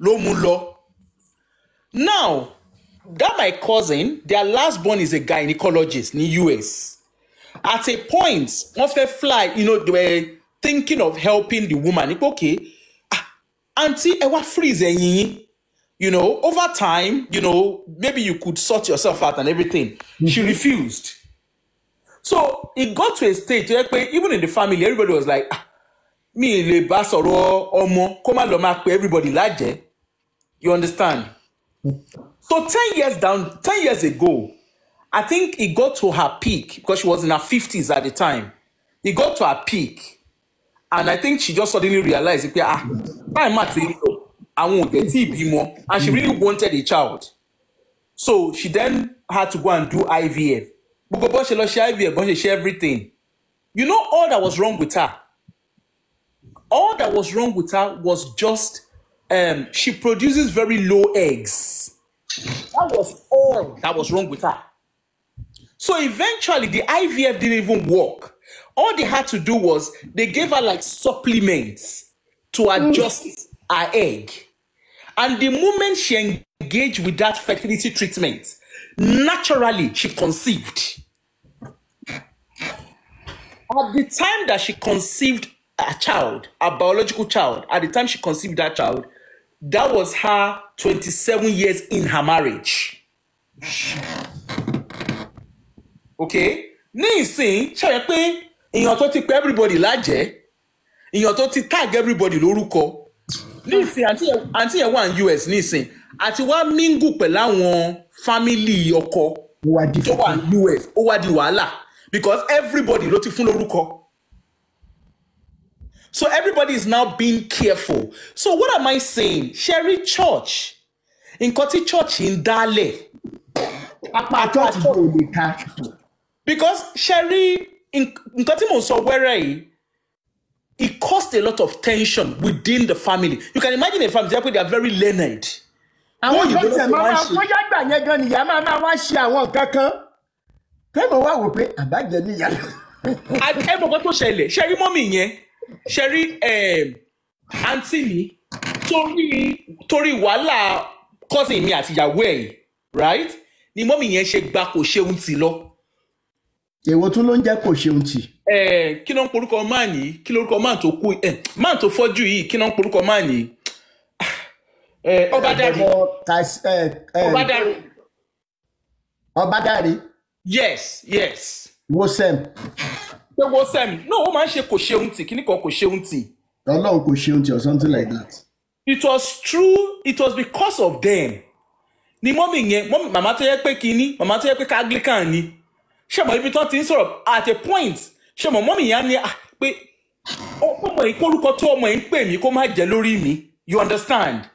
ló mú lọ now that my cousin their last born is a gynecologist in the US at a point wọ́n fẹ́ fly they were thinking of helping the woman okay aunty ẹ wá freeze ẹ̀yìn yín over time maybe you could sort yourself out and everything she refused so it got to a stage where even in the family everybody was like mi lè bá sọ̀rọ̀ ọmọ kó má lọ máa pe everybody lájẹ́ you understand. So 10 years ago, I think it got to her peak because she was in her 50s at the time. It got to her peak. And I think she just suddenly realized, and she really wanted a child. So she then had to go and do IVF. But she lost IVF, she everything. You know all that was wrong with her? All that was wrong with her was just she produces very low eggs. That was all that was wrong with her. So eventually the IVF didn't even work. All they had to do was they gave her like supplements to adjust her egg. And the moment she engaged with that fertility treatment, naturally she conceived. At the time that she conceived a child, a biological child, at the time she conceived that child, that was her 27 years in her marriage. Okay? Nísìn, ṣé yẹ pé èèyàn tó ti pè everybody lájẹ́, èèyàn tó ti tag everybody lórúkọ. Nísìn, àǹtí yẹn wà ní US nísìn, àti wá mingle pẹ̀lú àwọn family ọkọ tó wà ní US, ó wá di wàhálà. Because everybody ló ti fún lórúkọ. So everybody is now being careful. So what am I saying? Sherry Church. Nǹkan tí church ń dálẹ̀. Because Sherry, nǹkan tí mo sọ wẹ́rẹ́ yìí, it caused a lot of tension within the family. You can imagine a family where they are very learned. Àwọn ìgbésẹ̀ máa bóyá gbà yẹn gan nìyá máa wá ṣe àwọn nǹkan kan. Kẹ́mọ̀ wá wò pé àbájẹ níyà. Ẹ mọ̀ nǹkan tó ṣẹlẹ̀, Sherry mọ́mì yẹn, Sherry àǹtí mi, torí wàhálà cousin mi àti ìyàwó ẹ̀, right? Ni mọ́mì yẹn ṣe gba kò ṣeun tì lọ. Èwo tún ló ń jẹ́ kò ṣeun tì? Kí ló ń porúkọ máà ní? Kí lórúkọ máà tó kú? Máà tó fọ́jú yìí, kí ló ń porúkọ máà ní? Ọbádáre. Yes. Wosem. Wosem. No, ó máa ń ṣe kò ṣeun tì, kíní kan kò ṣeun tì. Ọlọ́run kò ṣeun tì or something like that. It was true, it was because of them. Ni mọ́mì yẹn, màmá tó yẹ pé kíní, màmá tó yẹ pé Anglican ni. Ṣé mo ibi tó ti ń sọ̀rọ̀ at a point, ṣé mo mọ́mì yẹn ní pé ọmọ yìí kórúkọ tó ọmọ yìí ń pè mí kó má jẹ́ lórí mi. You understand?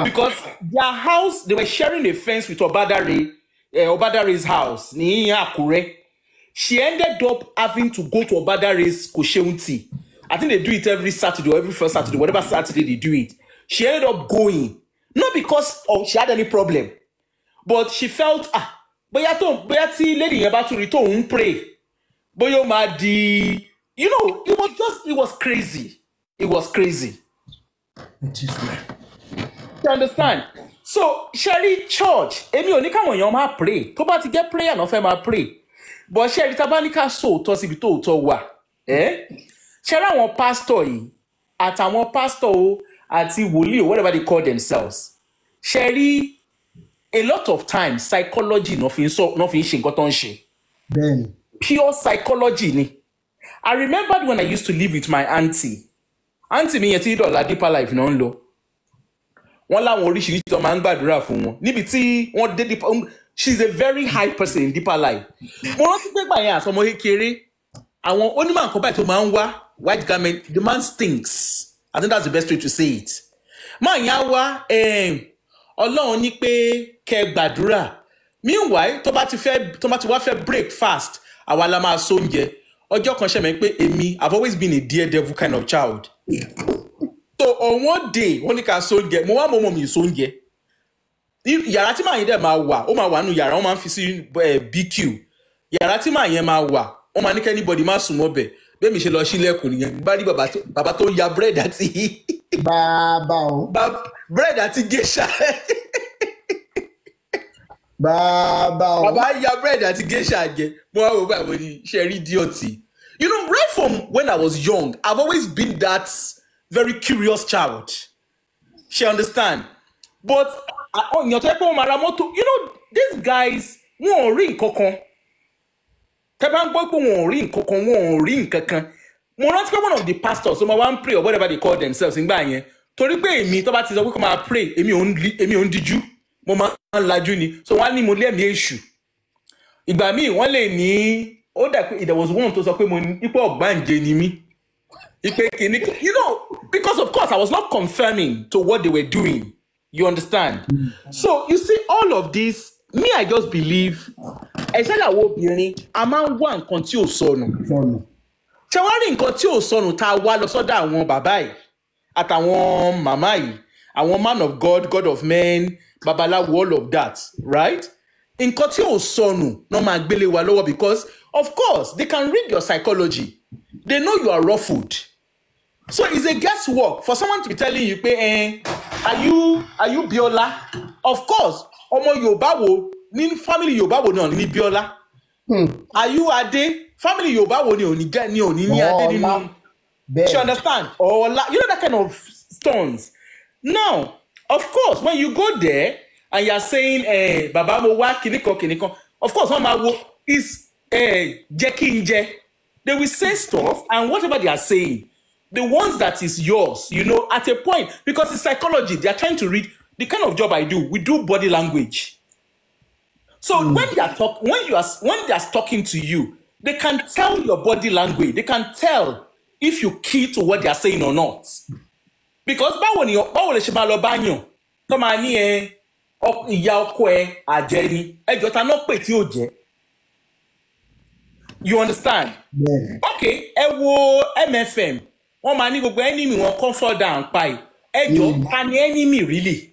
Because their house, they were sharing a fence with Obadare's house ní Àkúrẹ́. She ended up having to go to Obadare's kò ṣeun tì. I think they do it every Saturday or every first Saturday, whatever Saturday they do it. She ended up going, not because she had any problem, but she felt, bóyá tí lady yẹn bá tún rí tóun pray, bóyá ó máa di, you know, it was crazy. It was crazy. It is well. You understand? So, Sherry Church, èmi ò ní káwọn èèyàn máa pray. Tó bá ti get prayer náà fẹ́ máa pray. But Sherry tabanika sóòótọ́ síbi tó òótọ́ wà. Sherry àwọn pastor yìí, àtàwọn pastor o, àti wòlíì o, whatever they call themselves. Sherry, a lot of times, psychology no fi ń ṣe nǹkan tó ń ṣe. Bẹ́ẹ̀ni. Pure psychology ni. I remembered when I used to live with my auntie. Auntie mi yẹn ti dọ̀la Deeper Life náà ń lọ. Wọ́n láwọn oríṣiríṣi tó máa ń gbàdúrà fún wọn. Níbi tí wọ́n dé Deeper, she's a very high person in Deeper Life. Mo rántí pé gbà yẹn àsọmọ kékeré, àwọn onímọ̀ nǹkan báyìí tó máa ń wá, white garment, the man stinks. I think that's the best way to say it. Máa yẹn wá, Ọlọ́run ní pé kẹ́ gbàdúrà. Meanwhile, tó bá ti wá fẹ́ break fast, àwa la máa so oúnjẹ. Ọjọ́ kan ṣe mọ̀ pé èmi, I've always been a daredevil kind of child. So on one day, wọ́n ní ká so oúnjẹ, mo wá mọ̀ mi so oúnjẹ. Yàrá tí màá yẹn dẹ̀ máa wà, ó máa wà nínú yàrá, wọ́n máa ń fi sí BQ. Yàrá tí màá yẹn máa wà, wọ́n máa ní kẹ́ anybody má sùn mọ́ bẹ̀. Bẹ́ẹ̀ mi ṣe lọ sílẹ̀kùn nìyẹn, bá rí bàbá tó ya bread àti bread àti geisha. Bàbá ya bread àti geisha jẹ. Mo wá wò báyìí mo ní ṣe rí díọ̀tì. You know, right from when I was young, I've always been that very curious child. She understand? But you know, these guys wọ́n rí nǹkankan. Tẹ́bá ń gbọ́ pé wọ́n rí nǹkankan, wọ́n rí nǹkankan. Mo rántí pé one of the pastors so ma wá ń pray or whatever they call themselves nígbà yẹn. Torí pé èmi tó bá ti sọ pé kó máa pray, èmi ò ń díjú. Mo máa ń lajú ni. So wọ́n á ní mo lé ẹ̀mí èṣù. Ìgbà míì wọ́n lè ní, ó dà pé there was one tó sọ pé mo ní ipò ọ̀gbáǹjẹ ni mí. You know, because of course I was not confirming to what they were doing. You understand? So you see all of this, me I just believe, ẹ̀ṣẹ̀ làwọn obìnrin, a máa ń wá nǹkan tí ò sọnù. Ṣé wá rí nǹkan tí ò sọnù tá a wá lọ sọ́dọ̀ àwọn bàbá yìí, àtàwọn màmá yìí, àwọn man of God, God of men, babaláwo, all of that, right? Nǹkan tí ò sọnù náà máa gbélé wa lọ́wọ́ because of course they can read your psychology. They know you are ruffled. So it's a guesswork for someone to be telling you pé are you Biola? Of course, ọmọ Yorùbá wo ní family Yorùbá wo náà ní Biola? Are you Ade? Family Yorùbá wo ni òní ní Ade nínú? You understand? Or you know that kind of stones. Now, of course, when you go there and you are saying, Baba mo wa kiniko, of course, Mama wo is Jekinje. They will say stuff, and whatever they are saying, the ones that is yours, you know, at a point, because it's psychology, they are trying to read the kind of job I do. We do body language. So when they are talking to you, they can tell your body language. They can tell if you key to what they are saying or not. Because báwo lè ṣe máa lọ báyàn tó máa ní ìyá ọkọ ẹ àjẹni ẹjọ́ ta náà pè tí ò jẹ́. You understand? Yeah. Okay, ẹ wo MFM wọ́n máa ní gbogbo enemy wọn comfort down pa ẹ ẹjọ́ ta ni enemy really?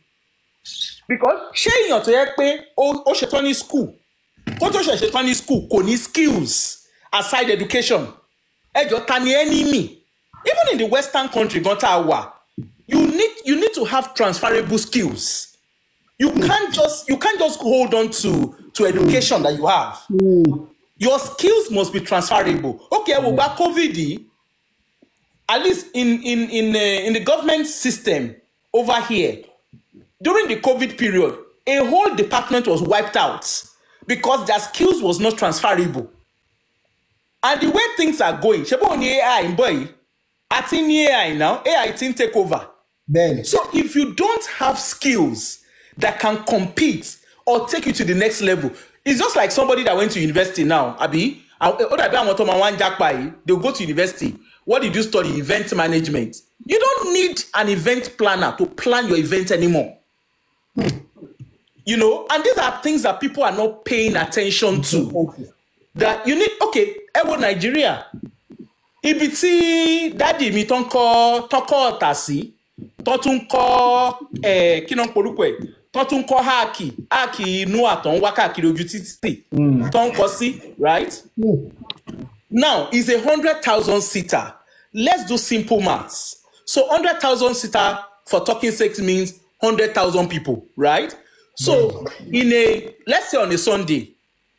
Because ṣé èèyàn tó yẹ pé ó ṣetán ní school kó tó ṣetán ní school kò ní skills aside education ẹjọ́ ta ni enemy? Even in the Western country gan tá a wà. You need to have transferable skills. You can't just hold on to education that you have. Your skills must be transferable. Okay, well, back COVID, at least in the government system over here, during the COVID period, a whole department was wiped out because their skills was not transferable. And the way things are going, AI boy, I think AI now, AI thing take over. Then. So if you don't have skills that can compete or take you to the next level, it's just like somebody that went to university now, Abi. They'll go to university. What did you study? Event management. You don't need an event planner to plan your event anymore. You know, and these are things that people are not paying attention to. That you need, okay, Ewo Nigeria. Ibi tí daddy mi ton ko tasi. Tọ́tún kọ́ kí náà polúkọ ẹ̀ tọ́tún kọ́ háàkì inú àtọ̀ ń wá káàkiri ojú títì tó ń kọ́ sí right. Now it's 100,000 seater. Let's do simple maths. So 100,000 seater for talking sex means 100,000 people, right? So let's say on a Sunday,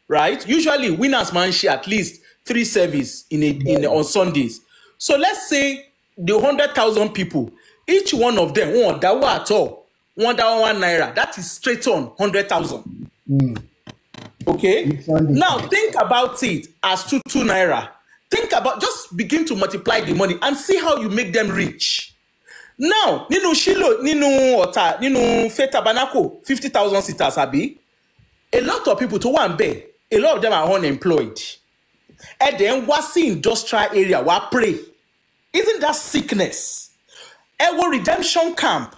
right? Usually winners man share at least 3 service on Sundays. So let's say the 100,000 people. Each one of them won't dawo at all. $1 naira. That is straight on 100,000. Okay. Now think about it as 2 naira. Just begin to multiply the money and see how you make them rich. Now, ninu Faith Tabernacle 50,000 seaters abi. A lot of people to one bed. A lot of them are unemployed. And then what's the industrial area? What pray? Isn't that sickness? Ewo redemption camp,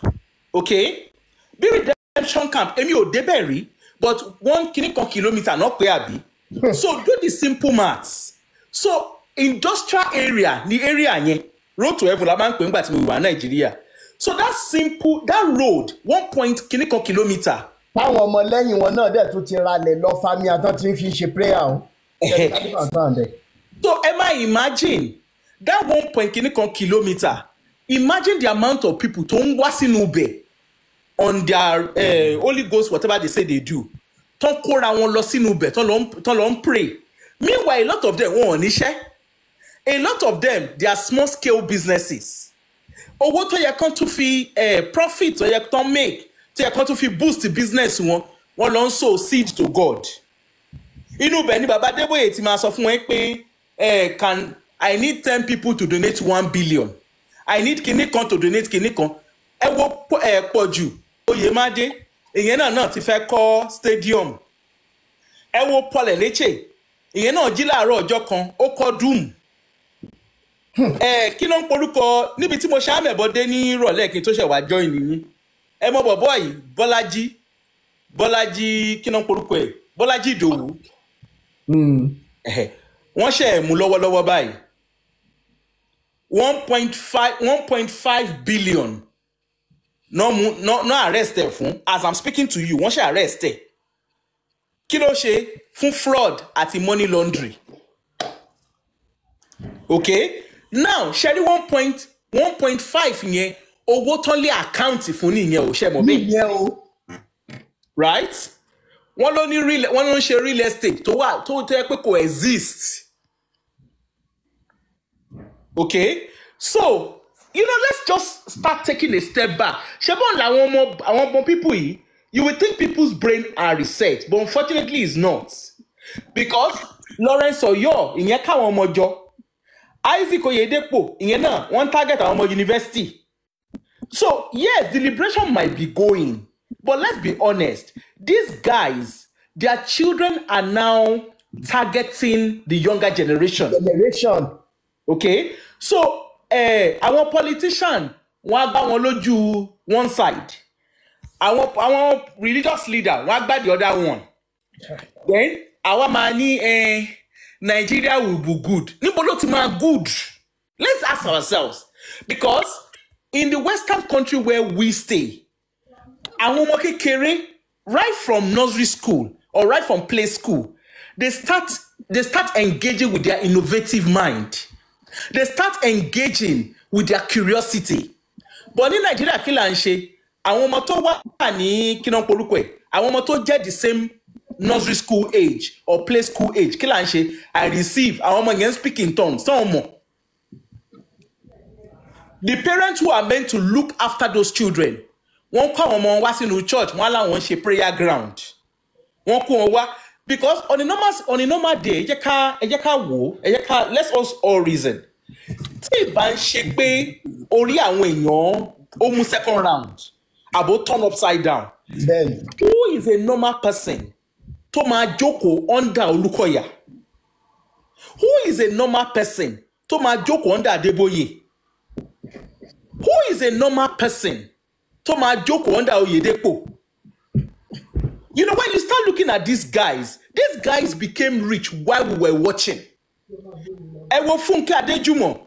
okay? Be redemption camp, emi o deberi, but 1 kilometer not pe abi. So do the simple maths. So industrial area, the area yẹn, road to heaven la man pe ngba tí mo wà Nigeria. So that simple, that road, 1 kilometer. Táwọn ọmọ lẹ́yìn wọn náà dẹ̀ tún ti ralẹ̀ lọ fami àtọ́ tí ń fi ṣe prayer o. So imagine that 1 kilometer. Imagine the amount of people to ń wá sínú ibẹ̀ on their Holy Ghost, whatever they say they do. Tó kóra wọn lọ sínú ibẹ̀, tó lọ ń pray. Meanwhile, a lot of them wọn ò níṣẹ́. A lot of them, they are small scale businesses. Owó tó yẹ kán tún fi profit tó yẹ kán make, tó yẹ kán tún fi boost the business wọn lọ ń sow seed to God. Inú ibẹ̀ ni Baba Adébóyè ti máa sọ fún wọn pé I need 10 people to donate 1 billion. I need kinikan to donate kinikan. Ẹ wo Pọ̀jù Oyèmádé, ìyẹn náà ti fẹ́ kọ́ stadium. Ẹ wo Paul Eleche, ìyẹn náà jí láàárọ̀ ọjọ́ kan, ó kọ́ Doom. Kí ló ń porúkọ níbi tí mo ṣe àmẹ̀bọ̀dé ní ìrọ̀lẹ́ kí n tó ṣẹ̀ wá join yín. Ẹ mọ bọ̀bọ̀ yìí, Bọ́lájí kí ló ń porúkọ ẹ̀? Bọ́lájí Ìdòwú. Wọ́n ṣe mú lọ́wọ́lọ́wọ́ báyìí. 1.5 billion. No arrest fún. As I'm speaking to you, wọ́n ṣe arrest. Kí ló ṣe fún fraud àti money laundry. Okay? Now, ṣe rí 1.5 yẹn owó tán lé àkáǹtì fún nìyẹn ò ṣe mọ̀ bẹ́ẹ̀. Nìyẹn o. Right? Wọ́n ló ń ṣe real estate tó tẹ́ pé kò exist. Okay? So, let's just start taking a step back. Ṣebọn làwọn ọmọ people yìí, you will think people's brain are reset, but unfortunately it's not. Because Lawrence Oyo, ìyẹn káwọn ọmọ jọ. Isaac Oyedepo, ìyẹn náà, wọ́n target àwọn ọmọ university. So, yes, the liberation might be going, but let's be honest. These guys, their children are now targeting the younger generation. Okay? So, our politician, wọ́n gbá wọn lójú one side. Our religious leader, wọ́n gbá the other one. Then, our money, Nigeria will be good. Níbo ló ti máa good? Let's ask ourselves. Because in the Western country where we stay, àwọn ọmọ kékeré, right from nursery school or right from play school, they start engaging with their innovative mind. They start engaging with their curiosity. But in Nigeria, kí là ń ṣe? Àwọn ọmọ tó wà ní kí náà porúkọ ẹ̀, àwọn ọmọ tó jẹ́ the same nursery school age or play school age, kí là ń ṣe? I receive, àwọn ọmọ yẹn speak in tongues, some more. The parents who are meant to look after those children, wọ́n kọ́ àwọn ọmọ wá sínú church, wọ́n láwọn ṣe prayer ground. Wọ́n kó wọn wá because on a normal day, ẹ jẹ́ ká wò, let's all reason. Tí ìbá ń ṣe pé orí àwọn èèyàn ó mú second round, àbò turn upside down. Then, who is a normal person tó máa jókòó under Olúkọ̀yà? Who is a normal person tó máa jókòó under Adébóyè? Who is a normal person tó máa jókòó under Oyedepo? You know, when you start looking at these guys became rich while we were watching. Ẹ wo Fúnkẹ́ Adéjùmọ̀,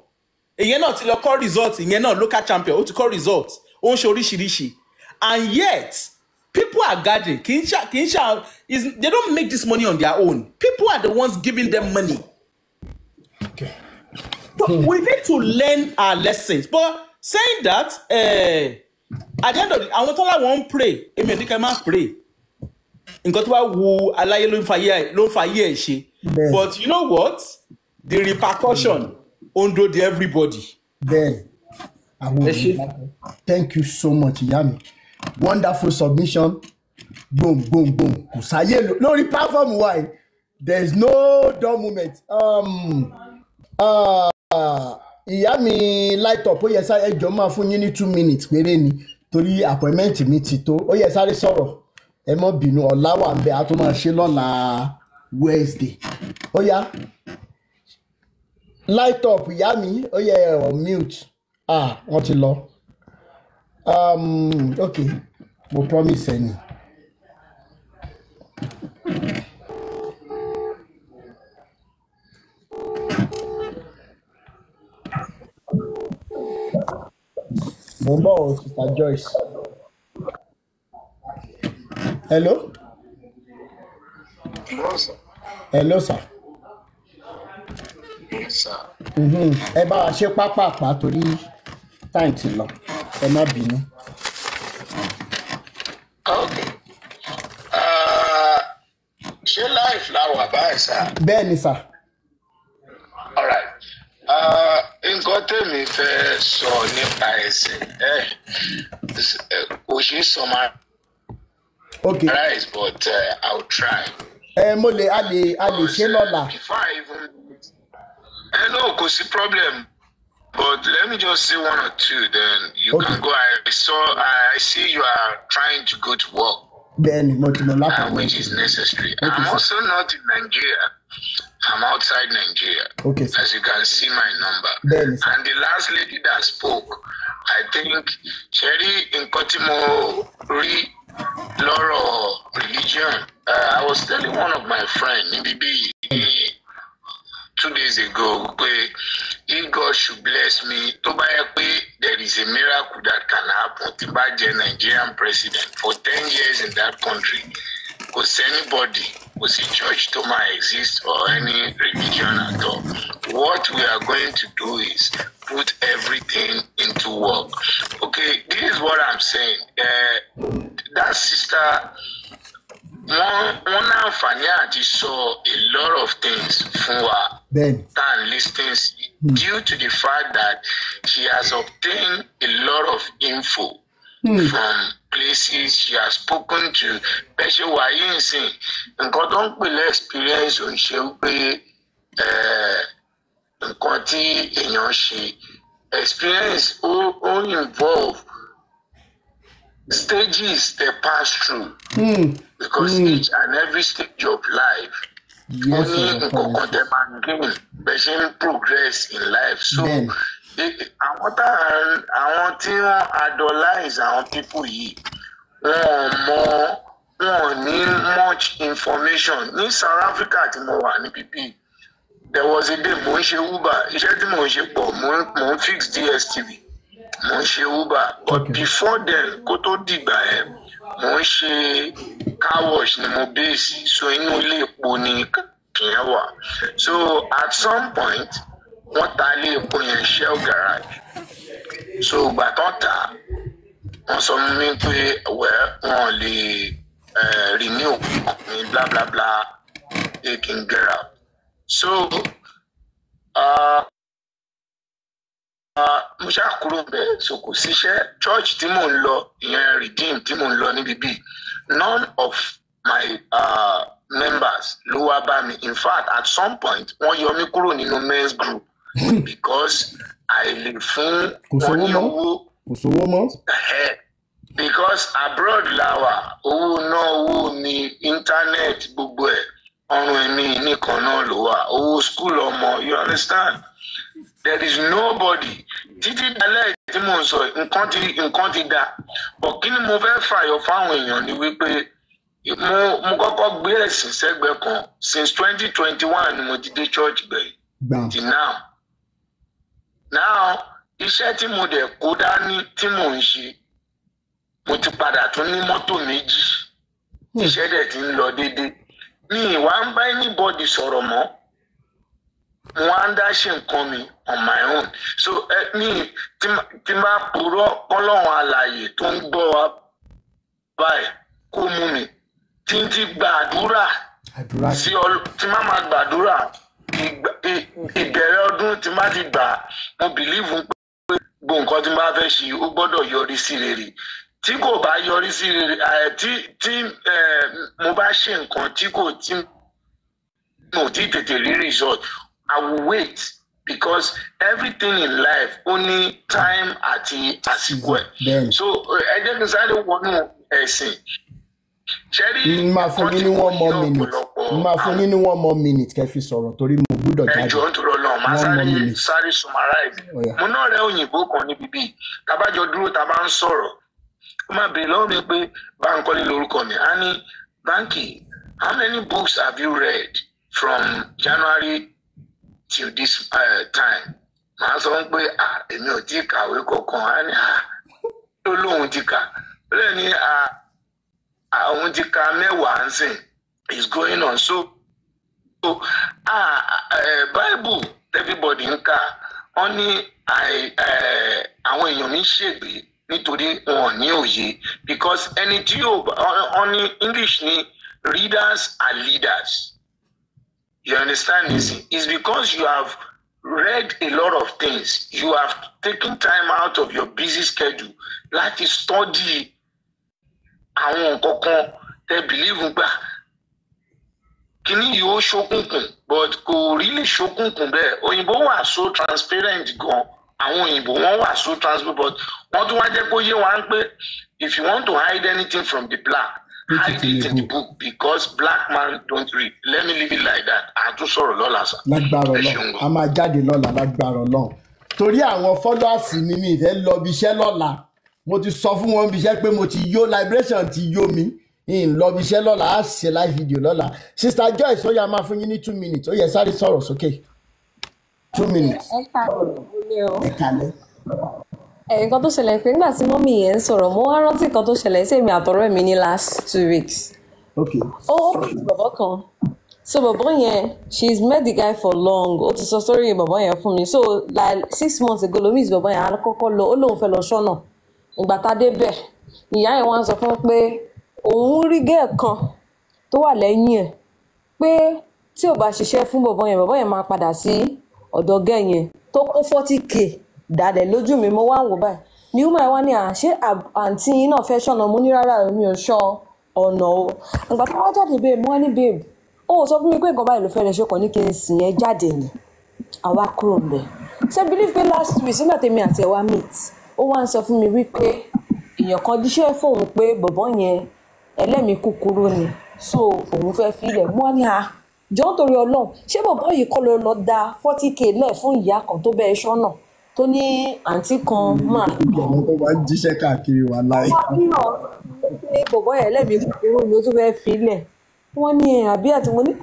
ìyẹn náà ti lọ kọ́ result, ìyẹn náà local champion, ó ti kọ́ result, ó ń ṣe oríṣiríṣi. And yet, people are gathering. They don't make this money on their own. People are the ones giving them money. okay. So we need to learn our lessons. But saying that, at the end of the day, àwọn tó láwọn ń pray, èmi ò ní kẹ́ máa pray. Nǹkan tó bá wu aláyé ló ń fa ayé ẹ̀ ṣe. But you know what? The repercussion on everybody. Then, thank you so much, Yami. Wonderful submission. Boom, boom, boom. Kò sáyé lórí platform why there is no dull moment. Ìyá mi light up ó yẹ sáré ẹjọ́ máa fún yín ní 2 minutes péré ni torí appointment mi ti tó ó yẹ sáré sọ̀rọ̀ ẹ mọ́ bínú ọ̀la wà ń bẹ a tó máa ṣe lọ́la Wednesday ó yá light up ìyá mi ó yẹ on mute wọ́n ti lọ okay mo promise ẹni. Sister Joyce. Hello? Hello, sir. Hello, sir. Yes, sir. Ẹ bá wa ṣe pápápá torí time ti lọ. Ẹ má bínú. Okay. Ṣé life la wà báyìí, sir? Bẹ́ẹ̀ ni, sir. All right. Nǹkan tèmi fẹ́ sọ nípa ẹ̀sìn kò ṣeé sọ máa. Okay. Right, but I'll try. Mo lè a lè ṣe lọ́la. Before I even no, kò sí problem. But let me just say one or two, then you can go. I see you are trying to go to work. Bẹ́ẹ̀ni, mo ti lọ lápá. Which is necessary. Okay, I'm sir. also not in Nigeria. I'm outside Nigeria. Okay, sir. As you can see my number. Bẹ́ẹ̀ni, sir. And the last lady that spoke, I think, Sherry Nkotimo Loro religion. I was telling one of my friends, maybe 2 days ago, if God should bless me, there is a miracle that can happen. Tibaje Nigerian president for 10 years in that country. Because anybody, was a church to my exist or any religion at all. what we are going to do is put everything into work. Okay, this is what I'm saying. That sister, one àǹfààní àti sọ a lot of things fún wa and listens due to the fact that she has obtained a lot of info from places she has spoken to. Bẹ́ẹ̀ ṣe wà yìí nsìn nǹkan tó ń pè experience ò ń ṣe pé nǹkan tí èèyàn ṣe experience ó involve stages they pass through because each and every stage of life only nǹkan tẹ́ máa gain bẹ́ẹ̀ ṣe ń progress in life. So àwọn tí wọ́n idolize àwọn people yìí wọn ní much information. Ní South Africa tí mo wà ní bíbí, there was a day mo ń ṣe Uber, iṣẹ́ tí mo ń ṣe pọ̀, mo ń fix DSTV, mo ń ṣe Uber, but before then kó tó dìgbà yẹn mo ń ṣe car wash ní mo base, so inú ilé epo ni kìyẹn wà. So at some point wọ́n ta ilé epo yẹn Shell garage, so ìgbà tán tà wọ́n sọ fún mi pé wọ́n lè renew ní bla bla bla, they can get out. So mo ṣáà kúrò bẹ́ẹ̀, so kò síṣẹ́. Church tí mò ń lọ, ìyẹn Redeem tí mò ń lọ níbí bí, none of my members ló wá bá mi. In fact, at some point wọ́n yọ mí kúrò nínú men's group because I lè fún wọn ní owó because abroad làwà, owó náà owó ní internet gbogbo ẹ̀ ọrùn ẹ̀mí nìkan náà ló wà, owó school ọmọ, you understand? There is nobody. Títí dalẹ̀ tí mo ń sọ nǹkan ti dá, but kí ni mo fẹ́ fàyọ fáwọn èèyàn ni wípé mo kọ́kọ́ gbé ẹ̀sìn sẹ́gbẹ̀ẹ́ kan since 2021 ni mo ti dé church gbẹ̀yìn till now iṣẹ́ tí mo dẹ̀ kó dání tí mò ń ṣe, mo ti padà tún ní mọ́tò méjì, iṣẹ́ dẹ̀ ti ń lọ déédéé. Mi ìwà ń bá anybody sọ̀rọ̀ mọ́, mo á ń dá ṣe nǹkan mi on my own. So mi tí máa purọ́ Ọlọ́run alààyè tó ń gbọ́ wa báyìí kó mú mi tí ń ti gbàdúrà sí tí máa gbàdúrà ìbẹ̀rẹ̀ ọdún tí máa ti gbà, mo believe pé gbogbo nǹkan tí máa fẹ́ ṣe ó gbọ́dọ̀ yọrí sí rere. Tí kò bá yọrí sí rere, tí mo bá ṣe nǹkan tí mo ti tètè rí result, I will wait because everything in life only time àti àsìkò ẹ̀. So ẹ jẹ́ kí n sáré wọnú ẹ̀sìn. Máa fún yín ní one more minute kẹ́ fi sọ̀rọ̀ torí mo gbọ́dọ̀ jáde. Ẹjọ́ ń tọrọ lọ, máa sáré summarize. Mo náà rẹ òyìnbó kan níbi bíi tábàjọ dúró tá a bá ń sọ̀rọ̀, ó máa bèèrè lọ́wọ́ mi pé Bánkọ́lé lórúkọ mi, á ní Banky, how many books have you read from January till this time? Màá sọ pé èmi ò tí kàwé kankan. Á ní tó lóun ti kà, lẹ́yìn ní àwọn ti ka mẹ́wàá ń sìn, is going on. So Bible everybody ń kà, wọ́n ní àwọn èèyàn mi ṣègbè nítorí wọn ní òye, because ẹni tí wọ́n ní English ní readers are leaders. You understand this? It's because you have read a lot of things. You have taken time out of your busy schedule láti study àwọn nǹkan kan tẹ́ believe gbà. Kíní yìí ó ṣókùnkùn, but kò really ṣókùnkùn bẹ́ẹ̀. Òyìnbó wà so transparent gan. Àwọn òyìnbó wọ́n wà so transparent, but wọ́n tún wá jẹ́ kó yé wa pé if you want to hide anything from the black, hide it in the book because black man don't read. Let me leave it like that. A tún sọ̀rọ̀ lọ́la sá. Lágbára Ọlọ́run, a máa jáde lọ́la lágbára Ọlọ́run. Torí àwọn followers mi ìfẹ́ lọ bí iṣẹ́ lọ́la. Mo ti sọ fún wọn bí iṣẹ́ pé mo ti yó liberation ti yó mi. Lọ bí iṣẹ́ lọ́la, á ṣe live video lọ́la. Sister Joyce, ó yá máa fún yín ní 2 minutes. Ó yẹ sáré sọ̀rọ̀ sókè. 2 minutes. Ẹ kálẹ́. Nǹkan tó ṣẹlẹ̀ pé nígbà tí mọ́mì yẹn ń sọ̀rọ̀, mo wá rántí nǹkan tó ṣẹlẹ̀ sí èmi àtọ̀rẹ́ mi ní last 2 weeks. Okay. Ó bọ̀bọ̀ kan So bọ̀bọ̀ yẹn, she's met the guy for long. Ó ti sọ story bọ̀bọ̀ yẹn fún mi. So like 6 months ago, ló miss bọ̀bọ̀ yẹn alákọ̀ọ́kọ́ lọ, ó lóun fẹ́ lọ ṣọ́nà. Ìgbà tá dé bẹ̀, ìyá yẹn wá ń sọ fún pé òun rí girl kan tó wà lẹ́yìn ẹ̀ pé tí ò bá ṣiṣẹ́ fún bọ̀bọ̀ yẹn máa padà sí ọ̀dọ̀ girl yẹn tó kó 40k dàdẹ̀ lójú mi. Mo wá ń wò báyìí. Ní woman yẹn wá ní ṣé àǹtí yín náà fẹ́ ṣọ́nà? Mo ní rárá mi ò ṣọ́ ọ̀nà o. Ìgbà tó wá jáde babe, mo wá ní babe, ó sọ fún mi pé nǹkan báyìí ló fẹ́ lè ṣe kàn ní kí n sìn ẹ́ jáde ni. Àwa kúrò ńbẹ̀. Ṣé believe pé last week nígbà tèmi àti ẹ̀ wá meet, ó wá ń sọ fún mi wípé èèyàn kan díṣẹ́ fóun pé bọ̀bọ̀ yẹn ẹlẹ́mìí kúkúrú ni, so òun fẹ́ filẹ̀. Mo wá ní jọ̀ọ́ torí Ọlọ́run, ṣé bọ̀bọ̀ yìí kọ́ ló lọ da 40k lẹ̀ fún ìyá kan tó bẹ́ẹ̀ ṣọ́nà tó ní àǹtí kan máa àwọn tó bá ń jíṣẹ́ káàkiri wà láì. pé bọ̀bọ̀ yẹn ẹlẹ́mìí kúkúrú ni ó tún fẹ́ filẹ̀. Wọ́n ní àbí àti mo ní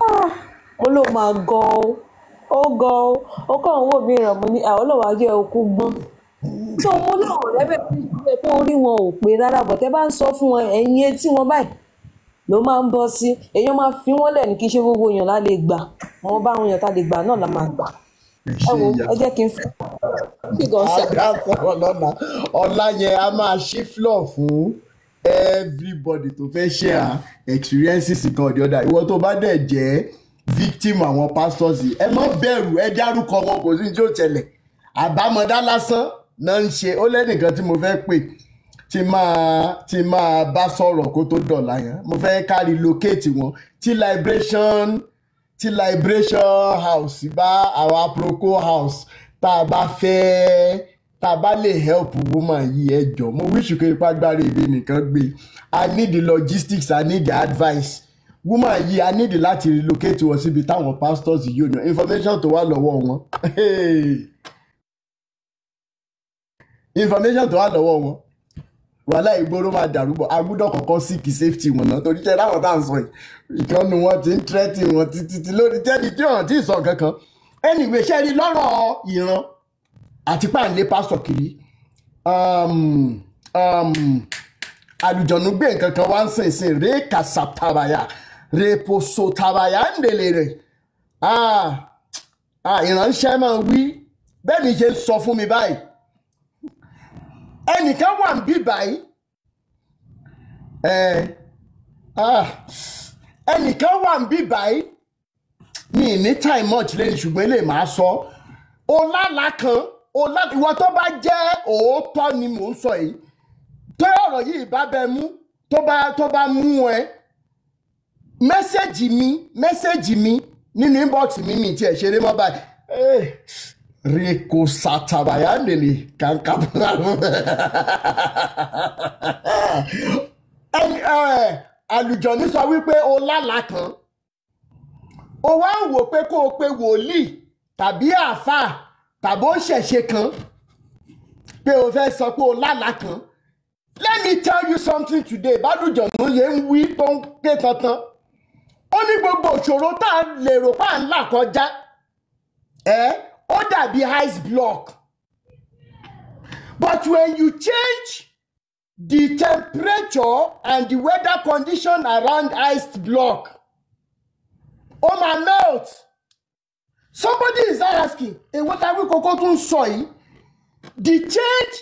mo ló máa gan ó kàn ń wò mí ràn mo ní ọlọ́wà jẹ́ okú gbọ́n. So mo láwọn lẹ́bẹ̀ pé orí wọn ò pé rárá, bọ̀ tẹ́ bá ń sọ fún wọn ẹ̀yìn etí wọn báyìí ló máa ń bọ́ sí. Èèyàn máa fi wọ́n lẹ̀ ní kí ṣe gbogbo èèyàn lá lè gbà, wọn bá àwọn èèyàn tá lè gbà náà la máa gbà. Ẹ jẹ́ kí n fi sọ̀rọ̀ lọ́nà ọ̀la yẹn a máa ṣí floor fún everybody tó fẹ́ share experiences kan ọ̀dẹ̀ ọ̀dà. Ìwọ tó bá dẹ̀ jẹ́ victim àwọn pastors yìí, ẹ má bẹ̀rù, ẹ dárúkọ wọn, kò sí ní tí ó ṣẹlẹ̀. Àbámọ̀dá lásán náà ń ṣe. Ó lẹ́nìkan tí mo fẹ́ pè tí máa bá sọ̀rọ̀ kó tó dọ̀la yẹn. Mo fẹ́ ká relocate wọn tí liberation house bá àwọn aproko house tá a bá lè help woman yìí ẹ jọ̀ọ́. Mo wish pé ipá gbára èdè nìkan gbé. I need the logistics, I need the advice. Woman yìí I need láti relocate wọn síbi táwọn pastors yìí ò ní information tó wà lọ́wọ́ wọn. Information tó wà lọ́wọ́ wọn. Wàhálà ìgboro máa dàrú bọ̀. A gbọ́dọ̀ kọ́kọ́ seek safety wọn náà torí tẹ́ láwọn tá à ń sọ yìí. Ìkànnì wọn ti ń tẹ́tì wọn títí lórí tẹ́lẹ̀ tí wọ́n ti sọ kankan. Anyway, ṣe rí lọ́rọ̀ ìran àti páńlé pásítọ̀ kiri. Àlùjọ̀nù gbé nǹkan kan wá ń sìn ré kàṣàtàbàyà rèpòsòtàbàyà ń délé rẹ̀. Ìránṣẹ́ máa wí bẹ́ẹ̀ ni ṣe sọ fún mi báyìí. Ẹnìkan wà ń bí báyìí. Ẹnìkan wà ń bí báyìí. Mi ní time much lẹ́yìn ṣùgbọ́n lè máa sọ. Ọlálà kan, ìwọ tó bá jẹ́ òótọ́ ni mò ń sọ yìí. Tó ọ̀rọ̀ yìí bá bẹ mú, tó bá mú ẹ, mẹ́sẹ̀jì mi nínú inbox mi tí ẹ̀ ṣeré mọ́ báyìí. Reko satabaya nele kankabra. Àlùjọ̀nù sọ wípé o lálàá kan. O wá ń wò pé kó o pe wòlíì tàbí àáfàá tàbí ó ṣẹ̀ṣe kan pé o fẹ́ sọ pé o lálàá kan. Let me tell you something today. Bádùjọ̀nù yẹn ń wí tó ń ké tantan. Ó ní gbogbo òṣòro tá a lè rò pa ń là kọjá. Ó dàbí ice block. But when you change the temperature and the weather condition around ice block, ó máa melt. Somebody is asking, what are we kókó tún sọ yìí?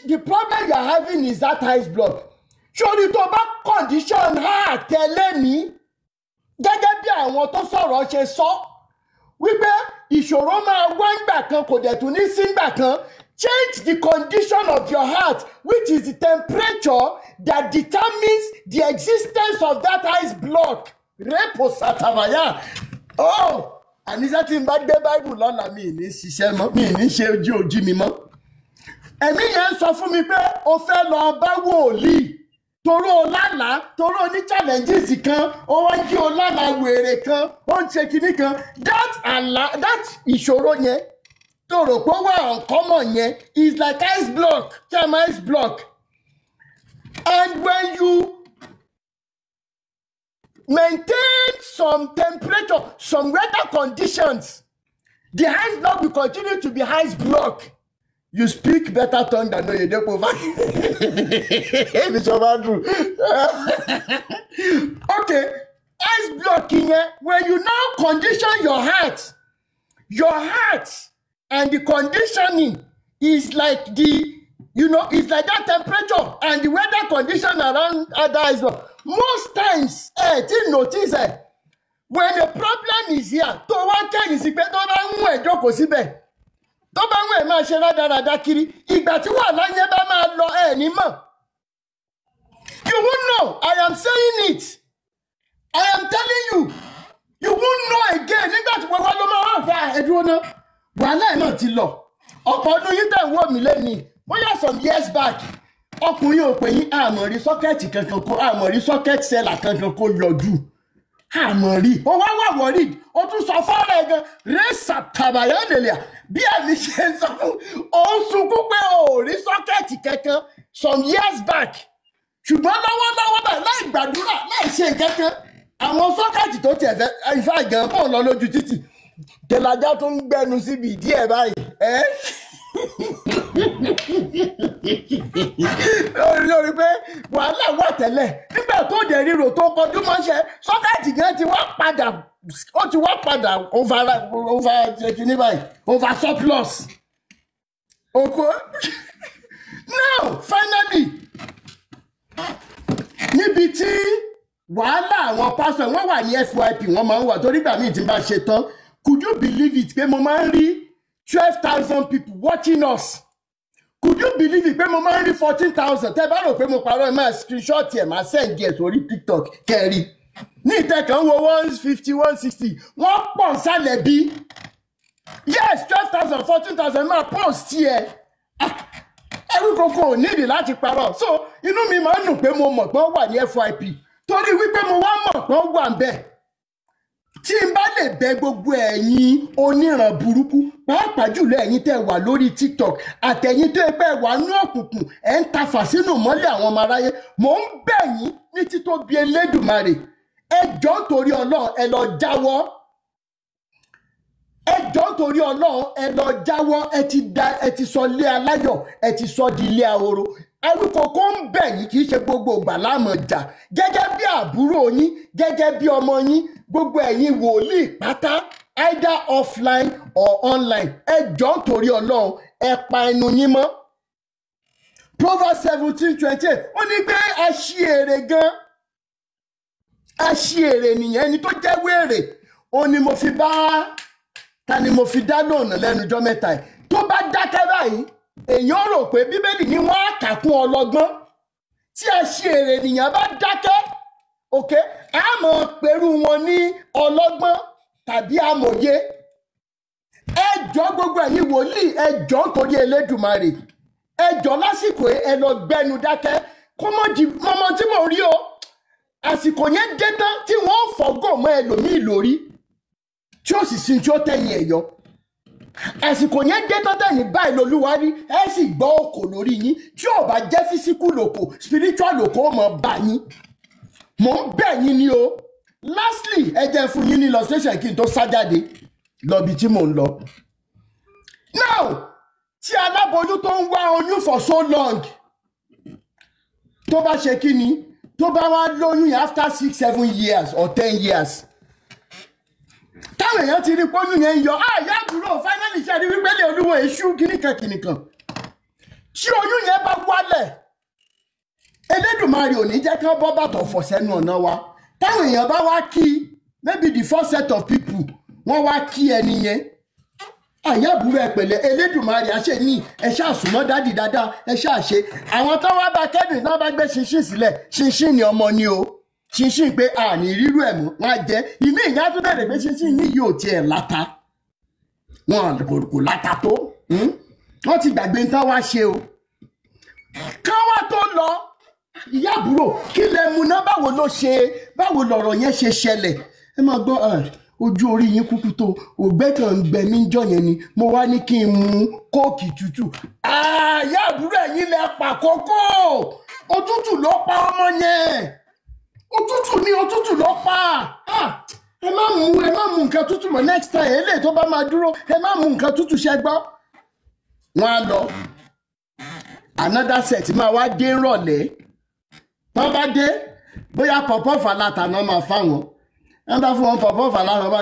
The problem you are having is that ice block. Ṣòrí tó bá condition heart tẹ́lẹ̀ ní gẹ́gẹ́ bí àwọn tó sọ̀rọ̀ ṣe sọ wípé ìṣòro máa wá ńgbà kan kò dẹ̀ tún ní sí ńgbà kan. Change the condition of your heart, which is the temperature that determines the existence of that ice block. Repo satabaya. Àníṣe tí n bá gbé Bible lọ́la mi ní ṣiṣẹ́ mọ́, mi ní ṣe ojú mi mọ́. Ẹ̀mí yẹn sọ fún mi pé o fẹ́ lọ bá wòlíì toró lálàá, toró ní challenges kan, ó wá jí o lálàá wèrè kan, ó ń ṣe kinní kan. That ìṣòro yẹn tó rò pé wà uncommon yẹn is like ice block, term ice block. And when you maintain some temperature, some weather conditions, the ice block will continue to be ice block. You speak better tongue than no, you don't provide. Okay. ice block yẹn, when you now condition your heart and the conditioning is like it's like that temperature and the weather condition around other ice block. Most times, notice when the problem is here, tó wá kẹ́yìn sí pé tó bá ń mú ẹjọ́ kò síbẹ̀, tó bá ń mú ẹ̀ máa ṣe rádaràda kiri, ìgbà tí wàhálà yẹn bá máa lọ ní mọ̀. You won't know. I am saying it. I am telling you. You won't know again. Nígbà tí wọ́n wá ló máa wá fà ẹ̀dúró náà. Wàhálà ẹ̀ náà ti lọ. Ọ̀pọ̀ ọdún yìí tẹ̀ ń wò mí lẹ́nìí. Bóyá some years back, ọkùnrin ò pè yín àmọ̀rí sọ́kẹ́ẹ̀tì kankan kó àmọ̀rí sọ́kẹ́ẹ̀tì sẹ́là kankan kó yọjú. Àmọ̀rí. Ó wá worried. Ó tún sọ fọ́ọ̀rọ̀ ẹ̀ gan. Rẹ́sà tàbáyọ̀ lèlè. Bí ẹ̀mí ṣe ń sọ fún òun sunkún pé ò rí sọ́kẹ́ẹ̀tì kankan some years back. Ṣùgbọ́n lọ́wọ́lọ́wọ́ báyìí láì gbàdúrà láì ṣe kankan. Àwọn sọ́kẹ́ẹ̀tì tó tiẹ̀ fẹ́ ifá gan pọ̀ lọ lójú títì. Tẹ̀lájà tó ń gbẹnu síbi ìdí ẹ̀ báyìí. Lórí pé wàhálà wà tẹ́lẹ̀ nígbà tó dẹ̀ ríro tó kọjú mọ́ṣẹ́ sọ́kẹ́ẹ̀tì gan ti wá padà over kìíní báyìí over surplus. Oko now finally níbi tí wàhálà àwọn pásọ wọn wà ní FYP wọn máa ń wà torí gbà míì tí n bá ṣe tán. Could you believe it pé mo máa ń rí 12,000 people watching us? Could you believe it pé mo máa ń rí 14,000? Tẹ́ bá rò pé mo parọ́ ẹ máa screenshot ẹ̀ máa send ẹ̀ sórí TikTok kẹ́rì. Ní ìtẹ̀kàn wo 150 160 wọ́n pọ̀ sálẹ̀ bí. Yes 12,000 14,000 máa post ẹ̀. Ẹ̀rù kòkó ò nídìí láti parọ́. So inú mi máa ń dùn pé mo mọ̀ pé ó wà ní FYP torí wípé mo wá mọ̀ pé ó wà ń bẹ̀. Tí n bá lè bẹ gbogbo ẹ̀yin oníran burúkú pàápàá jùlọ ẹ̀yin tẹ́ wà lórí TikTok àtẹ̀yin tó ẹgbẹ́ wà ní òkùnkùn ẹ̀ ń tafà sínú mọ́lẹ̀ àwọn ọmọ aráyé, mò ń bẹ̀ yín ní títóbi Elédùmarè ẹ jọ̀ọ́ torí Ọlọ́run ẹ lọ jáwọ́. Ẹ jọ̀ọ́ torí Ọlọ́run ẹ lọ jáwọ́. Ẹ ti sọ ilé aláyọ̀ ẹ ti sọ di ilé ahoro. Awíkòkó ń bẹ̀ yín kì í ṣe gbogbo ìgbà láàmú jà gẹ́gẹ́ bí àbúrò yín gẹ́gẹ́ bí ọmọ yín gbogbo ẹ̀yin wòlíì pátá either offline or online ẹ jọ̀ọ́ torí Ọlọ́run ẹ pa ẹnu yín mọ́. Proverbs 17:28 ó ní pé aṣièrè gan aṣièrè nìyẹn ẹni tó jẹ́ wèrè ó ní mo fi bá ta ni mo fi dá lónà lẹ́nu ọjọ́ mẹ́ta ẹ̀ tó bá dákẹ́ báyìí èèyàn rò pé Bíbélì ní wọ́n á kà kún ọlọ́gbọ́n tí aṣièrè nìyẹn bá dákẹ́ òkè àmọ́ pẹ̀lú wọn ní ọlọ́gbọ́n tàbí amòye. Ẹ jọ̀ọ́ gbogbo ẹ̀yin wòlíì ẹ jọ̀ọ́ torí Elédùmarè ẹ jọ̀ọ́ lásìkò ẹ lọ gbẹnu dákẹ́ kó mọ́ tí mo rí o àsìkò yẹn dé tán tí wọ́n fọ́gò mọ́ ẹlòmíì lórí tí ó sì sin tí ó tẹ̀yìn ẹ̀yọ. Àsìkò yẹn dé tán tẹ̀yìn báyìí lolúwa rí ẹ sì gbọ́ òkò lórí yín tí ò bá jẹ́ físíkù lòkò spiritual lòkò ó mọ̀ bá yín. Mò ń bẹ̀ yín ni o. Lastly ẹ jẹ́ fún yín ní illustration kí n tó sá jáde lọ́bi tí mò ń lọ. Now tí aláboyún tó ń wá oyún for so long tó bá ṣe kí ni tó bá wá lóyún yẹn after 6-7 years or 10 years táwọn èèyàn ti rí pọ́nú yẹn yọ ìyá àbúrò finally ṣe rí wípé lè olúwo èṣù kìnìkan tí oyún yẹn bá wálẹ̀ Elédùmarè ò ní jẹ́ kí wọ́n bọ́ bàtọ̀ fọ̀ sẹ́nu ọ̀nà wa. Táwọn èèyàn bá wá kí maybe the first set of people wọ́n wá kí ẹni yẹn àyà àbúrò ẹ pẹ̀lẹ́ Elédùmarè àṣẹ ní ẹ ṣàṣùmọ́ dádì dáadáa ẹ ṣàṣe. Àwọn tó wá bá kẹ́dùn náà bá gbé ṣinṣin sílẹ̀ ṣinṣin ni ọmọ ni o ṣinṣin pé àní rírú ẹ̀ mọ́ wọn á jẹ́ ìmí ìyá tó bẹ̀rẹ̀ pé ṣinṣin yìí yóò tiẹ̀ láta wọn kò láta tó wọ́n ti gbàgbé nǹkan wá ṣe o. Káwá tó lọ ìyá àbúrò kí lẹ mú ná báwo lọ̀rọ̀ yẹn ṣe ṣẹlẹ̀. Ẹ máa gbọ́ ojú orí yín kúkú tó ògbẹ́ kan ń gbẹ mí ń jọ yẹn ni mo wá ní kí n mú kóòkì tútù. Ìyá àbúrò ẹ̀yin lẹ pa kókó òtútù ló pa ọmọ yẹn òtútù ló pa. Ẹ má mú nǹkan tútù mọ́ next time eléyìí tó bá máa dúró ẹ má mú nǹkan tútù ṣẹ gbọ́. Wọ́n á lọ another set máa wá dé rọ̀lẹ́. Wọ́n bá dé bóyá pọ̀pọ̀ fàlàtà náà máa fáwọn wọ́n bá fún wọn pọ̀pọ̀ fà lára ọba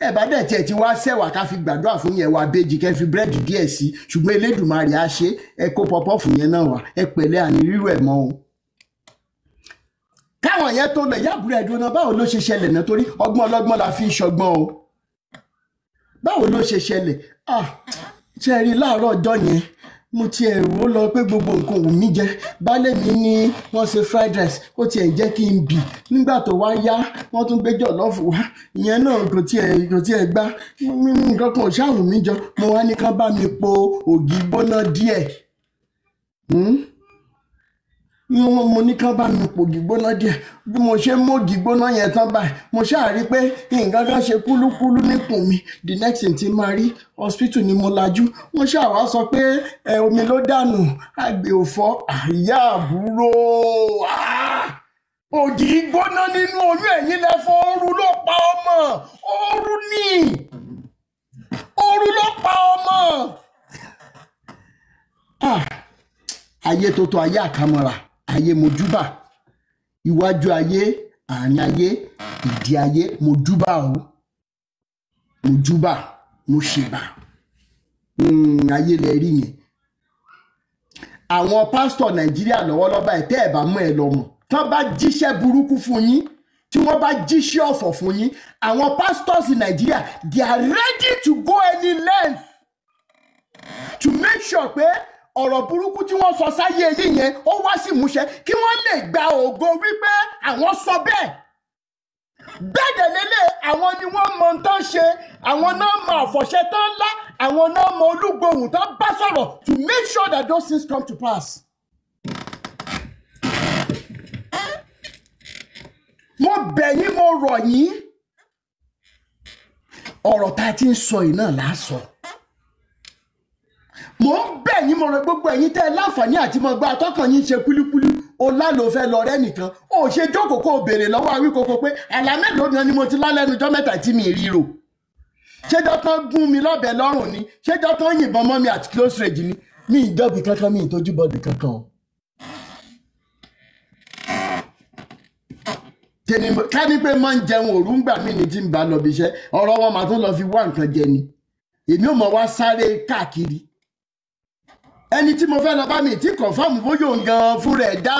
ẹ bá dẹ̀ tiẹ̀ ti wá sẹ́wà ká fi gbàdúrà fún yẹn wá béjì kẹ́ fi búrẹ́dì díẹ̀ sí ṣùgbọ́n Elédùmarè á ṣe ẹ kó pọ̀pọ̀ fún yẹn náà wá ẹ pẹ̀lẹ́ àní rírú ẹ̀ mọ́ o. káwọn yẹn tó lọ yàgùrẹ́ ẹ̀dùn náà báwo ló ṣe ṣẹlẹ̀ náà torí ọgbọ́n ọlọ́gbọ́n la fi ń ṣọgbọ́n o. báwo ló ṣe ṣẹlẹ̀ ṣe rí láàárọ̀ ọjọ́ yẹn mo ti ẹ̀rù ó lọ pé gbogbo nǹkan wù mí jẹ baálé mi ní wọ́n ṣe fried rice ó tiẹ̀ jẹ́ kí n bì nígbà tó wá yá wọ́n tún gbé jọ̀lọ́ọ̀fù wá ìyẹn náà kò tiẹ̀ gbá nǹkan kan ò ṣàwù mí jọ mo wá ní ká bá mi po ògì gbóná díẹ̀ mo ní ká bá mi po ògì gbóná díẹ̀ bí mo ṣe mú ògì gbóná yẹn tán báyìí mo ṣáà rí pé nǹkan kan ṣe kúlúkúlú níkùn mi the next thing tí máa rí hospital ni mo lajú wọ́n ṣáà wá sọ pé omi ló dànù àgbè òfò àyà àbúrò ògì gbóná nínú oyún ẹ̀yìn lẹ́fọ́ ooru ló pa ọmọ ooru ló pa ọmọ ayé tó tó ayé àkàmọ́ra ayé mojúbà iwájú ayé àárín ayé ìdí ayé mojúbà o mojúbà mo ṣèbà ayé lẹ rí yẹn àwọn pásítọ̀ Nàìjíríà lọ́wọ́lọ́wọ́ ẹ̀ tẹ́ ẹ̀ bá mú ẹ lọ mọ̀ tán bá jíṣẹ́ burúkú fún yín tí wọ́n bá jíṣẹ́ ọ̀fọ̀ fún yín àwọn pastors in Nigeria they are ready to go any length to make sure pé ọ̀rọ̀ burúkú tí wọ́n sọ sáyé yìí yẹn ó wá sí ìmúṣẹ kí wọ́n lè gba ògo wípé àwọn sọ bẹ́ẹ̀. bẹ́ẹ̀ lélẹ̀ àwọn ni wọ́n mọ tán ṣe àwọn náà mọ àfọ̀ṣẹ tán ńlá àwọn náà mọ olúgbòhùn tán bá sọ̀rọ̀ to make sure that those things come to pass. mo bẹ̀ yín mo rọ̀ yín ọ̀rọ̀ tá a ti ń sọ yìí náà là á sọ. mo ń bẹ̀ yín mo rọ gbogbo ẹ̀yin tẹ́ ẹ láǹfààní àti mo gba àtọ́kàn yín ṣe kúlíkúlí ọlá ló fẹ́ lọ rẹ́ nìkan ó ṣe jókòó kó o béèrè lọ́wọ́ Awíkoko pé àlá mélòó gan ni mo ti lá lẹ́nu ọjọ́ mẹ́ta tí mi ríro ṣéjọ́ tán gún mi lọ́bẹ̀ lọ́rùn ni ṣéjọ́ tán yìnbọn mọ́ mi àti close range ni mi ìjọ́bì kankan mi ìtọ́jú bọ́ọ̀dù kankan o. ká ní pé máa ń jẹun òru ń gbà mí ní tí ń bá lọ bí iṣẹ́ ọ̀rọ̀ wọn màá tún lọ fi wá nǹkan jẹ ni èmi ò mọ̀ wá sáré káàkiri ẹni tí mo fẹ́ lọ bá mi tí kọ̀fáàmù bóyá òun gan fúnra ẹ̀ dá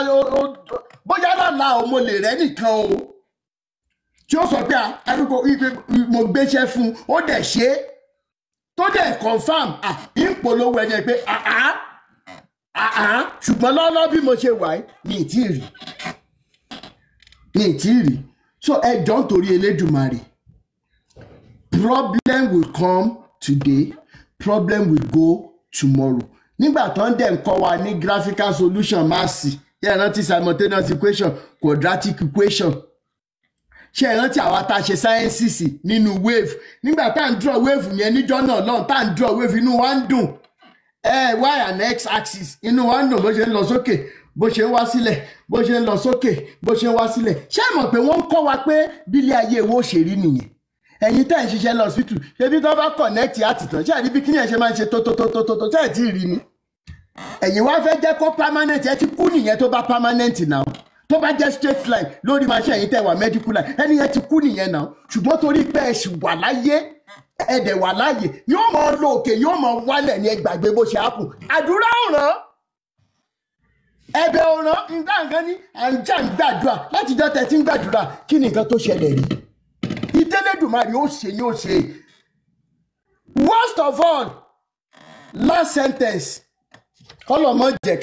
bóyá lọ́la o mo lè rẹ́ nìkan o tí ó sọ pé arúgbó mo gbéṣẹ́ fún ó dẹ̀ ṣe é tó dẹ̀ kọ̀fáàmù ìpolówó ẹni pé ṣùgbọ́n lọ́lọ́ bí mo ṣe wà ní ìtìrì so ẹ jọ̀ọ́ nítorí Elédùmarè problem will come today problem will go tomorrow nígbà tó ń dẹ̀ ń kọ́ wa ní graphical solution máàsì ṣé ẹ rántí simultaneous equation quadratic equation ṣé ẹ rántí àwa tá a ṣe sciences nínú wave nígbà tá à ń draw wave yẹn níjọ́ náà lọ́n tá à ń draw wave inú wa ń dùn y and x axis inú wa ń dùn bó ṣe ń lọ sókè bó ṣe ń wá sílẹ̀ bó ṣe ń lọ sókè bó ṣe ń wá sílẹ̀ ṣé ẹ mọ̀ pé wọ́n ń kọ́ wa pé bílé ayé wo ṣe rí nìyẹn ẹ̀yin tẹ́ ẹ̀ ń ṣiṣẹ́ lọ hospital ṣebí tó bá connect àtìtàn ṣé àríbí kí ni ẹ̀ ṣe máa ń ṣe tó ṣé ẹ̀ tí ì rí ni ẹ̀yin wá fẹ́ jẹ́ kó permanent ẹ ti kú nìyẹn tó bá permanent náà tó bá jẹ́ straight line lórí máa ṣe ẹ̀yin tẹ́ wà medical line ẹni yẹn ti kú nìyẹn náà ṣùgbọ́n torí pé ẹ ṣì wà láyé ẹ̀dẹ̀ wà láàyè yóò mọ lọ òkè yóò mọ wálẹ̀ ní ẹgbàgbé bó ṣe ápù àdúrà ọ̀ràn ẹ̀bẹ̀ ọ̀ràn nǹkan ní àǹjà ń gbàdúrà látijọ́ tẹ̀ tí ń gbàdúrà kí ni nǹkan tó ṣẹlẹ̀ rí ìtẹ́lẹ̀dùmarè ó ṣe ni ó ṣe worst of all last sentence kọlọmọ jẹ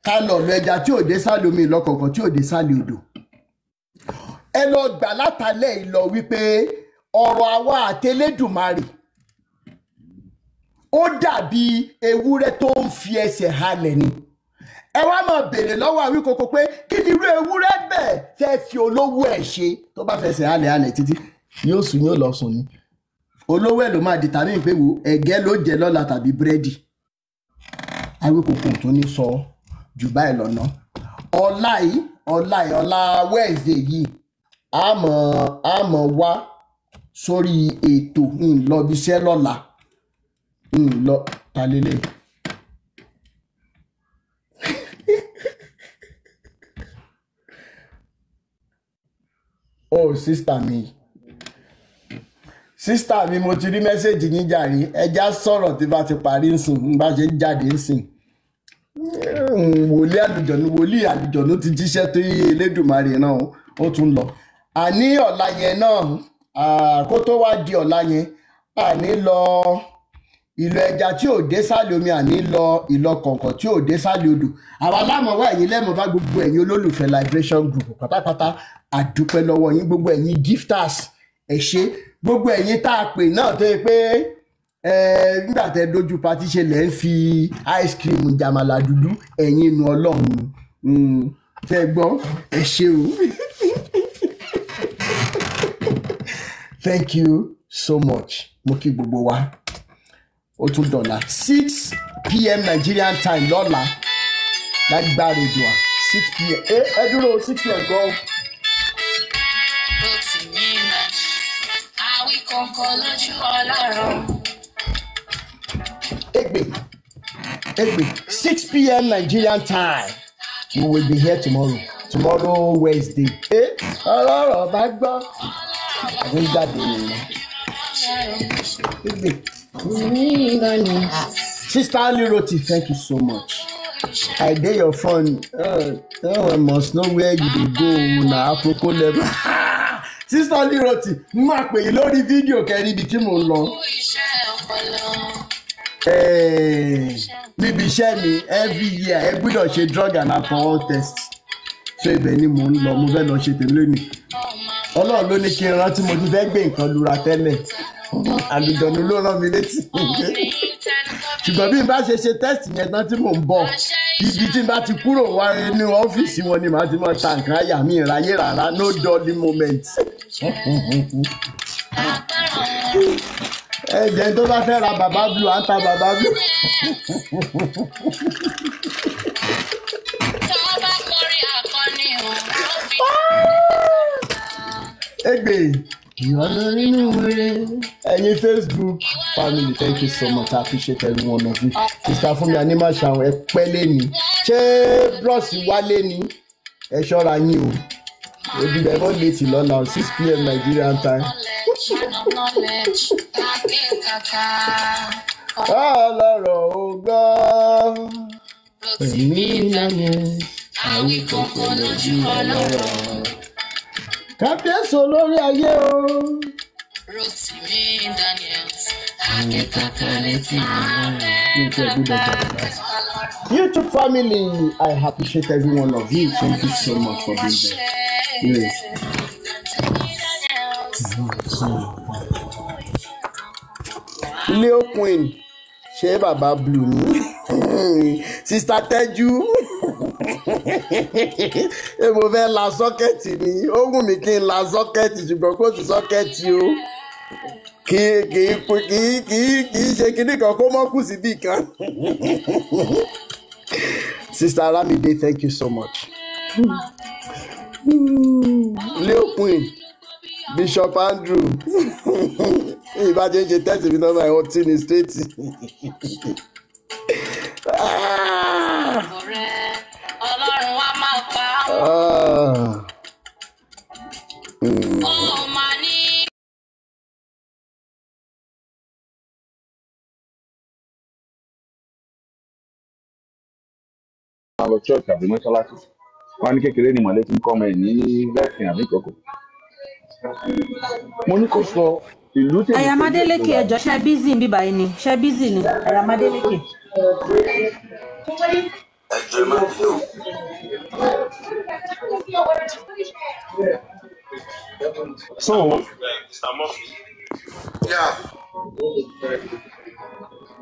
ká lọ lọ ẹja tí ò dé sálẹ omi ìlọkọọkan tí ò dé sálẹ odò ẹ lọ gbà látàlẹ́ ìlọ wípé ọ̀rọ̀ àwa àtẹlẹ́dùmarè ó dàbí ewúrẹ́ tó ń fi ẹsẹ̀ halẹ̀ ni ẹ wá máa béèrè lọ́wọ́ Awíkoko pé kí ni irú ewúrẹ́ bẹ́ẹ̀ fẹ́ fi olówó ẹ̀ ṣe tó bá fẹsẹ̀ halẹ̀ títí yóò sùn yóò lọ sùn ni olówó ẹ̀ ló máa determine pé wo ẹ̀gẹ́ ló jẹ lọ́la tàbí búrẹ́dì Awíkoko tó ní sọ jù báyìí lọ́nà ọ̀la Wednesday yìí àmọ́ wá sórí ètò ńlọbiṣẹ́ lọ́la ńlọ talẹ́lẹ̀. Oh, sister mi. Sister mi, mo ti rí mẹ́sẹ̀jì yín jàre. Ẹja sọ̀rọ̀ tí bá ti parí nsìn, n bá ṣe jáde nsìn. Wòlíì àlùjọ̀nú ti jíṣẹ́ tó yé Elédùmarè náà ó tún lọ. Àní ọ̀la yẹn náà, kó tó wá di ọ̀la yẹn, àní lọ ìlọ ẹja tí ò dé sálẹ̀ omi, àní lọ ìlọ kọ̀ọ̀kan tí ò dé sálẹ̀ odò. Àwa lámọ̀ wá ẹ̀yin lẹ́mọ̀ bá gbogbo ẹ̀yin olólùfẹ́ Liberation Group pátápátá àdúpẹ́ lọ́wọ́ yín, gbogbo ẹ̀yin gifters ẹ ṣé, gbogbo ẹ̀yin tá a pè náà tó yẹ pé nígbà tẹ dojú patí ṣe lẹ́ ń fi ice cream jàmàlà dúdú ẹ̀yin inú Ọlọ́run tẹ gbọ́ ẹ ṣé o. Thank you so much. Mo kí gbogbo wa. Ó tún dọ̀la 6 p.m. Nigerian time lọ́la lágbára Èdùà 6 p.m. Ẹ dúró 6 p.m. gan. Rotimi àwí kọ̀ọ̀kan lójú Ọlọ́run. Egbe 6 p.m. Nigerian time. We will be here tomorrow Wednesday. Ọlọ́rọ̀ bá gbọ́. Àwọn jáde nìyẹn. Egbe. Sister Roti, thank you so much. I did your phone. I must know where you dey go na Afro level. Sister Roti, mo máa pè yín lórí fídíò kẹrin ibi tí mo ń lọ. Níbi iṣẹ́ mi every year ẹ gbọ́dọ̀ ṣe drug and alcohol test. So ibẹ̀ ni mo ń lọ, mo fẹ́ lọ ṣe tèmi lónìí. Ọlọ́run ló ní kí n rántí mo ti fẹ́ gbé nǹkan lura tẹ́lẹ̀. Àlùjọ̀nù ló rán mi létí. Ṣùgbọ́n bí n bá ṣe test yẹn tán tí mò ń bọ̀, ibi tí n bá ti kúrò wá ní ọ́fíìsì wọn ni màá ti máa ta nǹkan àyà mi ìráyè rárá, no dolly moment. Ẹ̀jẹ̀ tó bá fẹ́ ra bàbá blue á ta bàbá blue. Egbe. Ẹ̀yin Facebook family, thank you so much. I appreciate every one of you. Sister Fúnmi Animashaun ẹ pẹ́ lẹ́ni. Ṣé bros wálé ni? Ẹ ṣọ́ra yín o. Ebi bẹ̀ mọ́ létí lọ́la 6 p.m. Nigerian time. Ọlọ́rọ̀ ò gbọ́. Èmi ìlànà àwí kọ̀ọ̀kan lójú Ọlọ́rọ̀. Kábíyèsí olórí ayé o. Rotimi Daniels. YouTube family, I appreciate every one of you. Thank you so much for being there. Yes. Leo Queen, ṣé bàbá blue ni? Sister Teju. Mo fẹ́ la sọ́kẹ́tì ni, ó wù mí kí n la sọ́kẹ́tì ṣùgbọ́n kò sí sọ́kẹ́tì o. Kì í ṣe kíní kan kó mọ́ kù síbì kan. Sister Aramide, thank you so much. Leo Queen, Bishop Andrew, ìbájẹ́ ṣe tẹ́sí mi náà máa ọtí ní stéètì. Ọlọ́run wa máa pa á. Ó máa ní. Àwọn lọ church àbí mọ́ṣáláṣí wọn ní kékeré ni mọ̀lẹ́tì ń kọ́ ọmọ ẹ̀ ní lẹ́sìn àbí ìkọ̀kọ̀. Mo ní kó sọ ìlú tèmi. Ayamadéleke ẹjọ́ ṣe bízì ń bíbá yìí ni ṣe bízì ni Ayamadéleke. Ẹjọ́ máa bí o. So,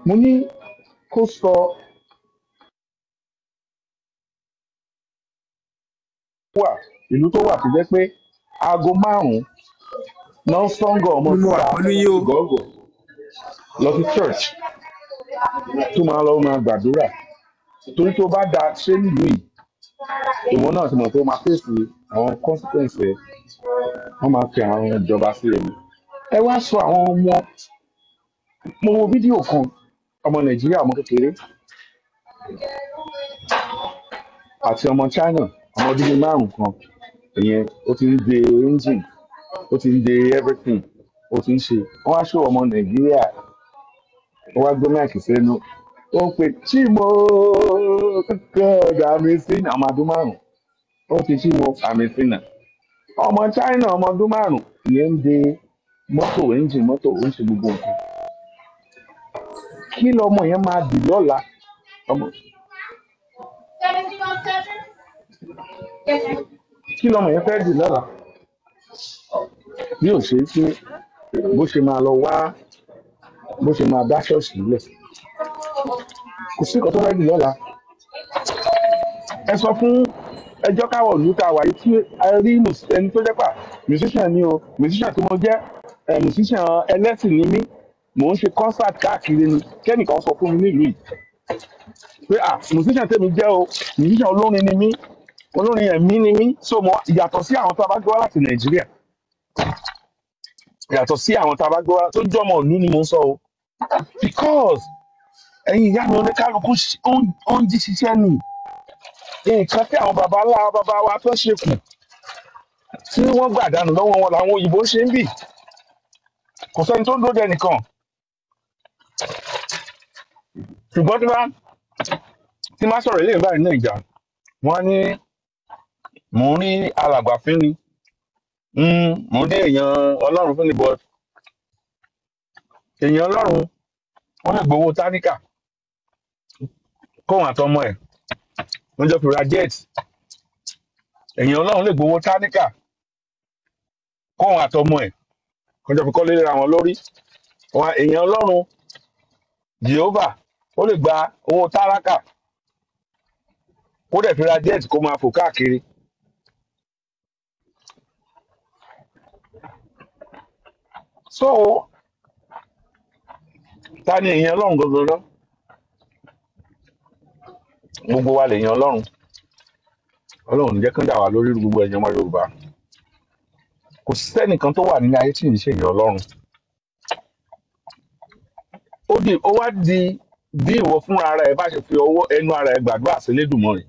mo ní kó sọ wà ìlú tó wà tó jẹ́ pé aago 5 náà sọ́ngọ̀ ọmọ gọ́gọ́ lọ sí church tó máa lọ máa gbàdúrà torí tó bá da ṣé nílùú yìí ìwọ náà ti mọ̀ pé ó máa fèsì àwọn consequence ẹ̀ wọ́n máa fi àwọn ìjọba sí ẹ̀mí. Ẹ wá sọ àwọn ọmọ mo wo fídíò kan ọmọ Nàìjíríà ọmọ kékeré àti ọmọ China ọmọ ọdún 5 kan ìyẹn ó ti ń gbé engine ó ti ń de everything ó ti ń ṣe wọ́n á ṣó ọmọ Nàìjíríà ó wá gbé máìkì sẹ́nu ó ń pè Chimo kọ́ọ̀dà àmì sínà ọmọ ọdún 5 ó ti Chimo àmì sínà ọmọ China ọmọ ọdún 5 ìyẹn ń de mọ́tò ẹ́ńjìn mọ́tò ó ń ṣe gbogbo nǹkan kí lọmọ yẹn máa dì lọ́la ọmọ kí lọmọ yẹn fẹ́ dì lọ́la bí ò ṣe pé bó ṣe máa lọ wá bó ṣe máa dá ṣọ́ọ̀ṣì nílẹ̀ kò sí nǹkan tó fẹ́ dì lọ́la ẹ sọ fún ẹjọ́ káwọ̀ ìlú tá a wà yìí tí a rí ẹni tó jẹ́ pà musician ni o musician tí mo jẹ́ musician ẹlẹ́sìn ni mí mò ń ṣe concert káàkiri ni kẹ́nìkan sọ fún mi nílùú yìí pé musician tèmi jẹ́ o musician olórin ni mí olórin ẹ̀mí ni mí so mo yàtọ̀ sí àwọn tó a bá gbé wá láti Nàìjíríà yàtọ̀ sí àwọn tá a bá gbé wá tó jọmọ ìlú ni mo ń sọ o because ẹ̀yin ìyá mi oníkálukú ó ń jí ṣiṣẹ́ nì nǹkan tí àwọn baba wa tó ṣe kù tí wọ́n gbà dànù lọ́wọ́ wọn làwọn òyìnbó ṣe ń bì kò sẹ́ni tó ń dúró dẹ nìkan ṣùgbọ́n tí má sọ̀rọ̀ ilé ìbáyìí náà ìjà wọ́n ní mò ń rí alàgbà fín ni mò ń dé èèyàn Ọlọ́run fún ni but èèyàn Ọlọ́run wọ́n lè gbowó táníkà kóhun àtọmọ ẹ̀ wọ́n jọ fi ra jet èèyàn Ọlọ́run lè gbowó táníkà kóhun àtọmọ ẹ̀ wọ́n jọ fi kọ́lé ra wọn lórí èèyàn Ọlọ́run Jehovah ó lè gba owó tálákà kó dẹ̀ fi ra jet kó máa fò káàkiri so ta ni èèyàn Ọlọ́run gangan náà gbogbo wa lèèyàn Ọlọ́run Ọlọ́run ní jẹ́ kán dà wá lórí gbogbo ẹ̀yàn ọmọ Yorùbá kò sẹ́nìkan tó wà ní ayé tí ì ṣe èèyàn Ọlọ́run ó wá di bí ìwọ fúnra ara ẹ bá ṣe fi ọwọ́ ẹnu ara ẹ gbàdúrà sí Elédùmarè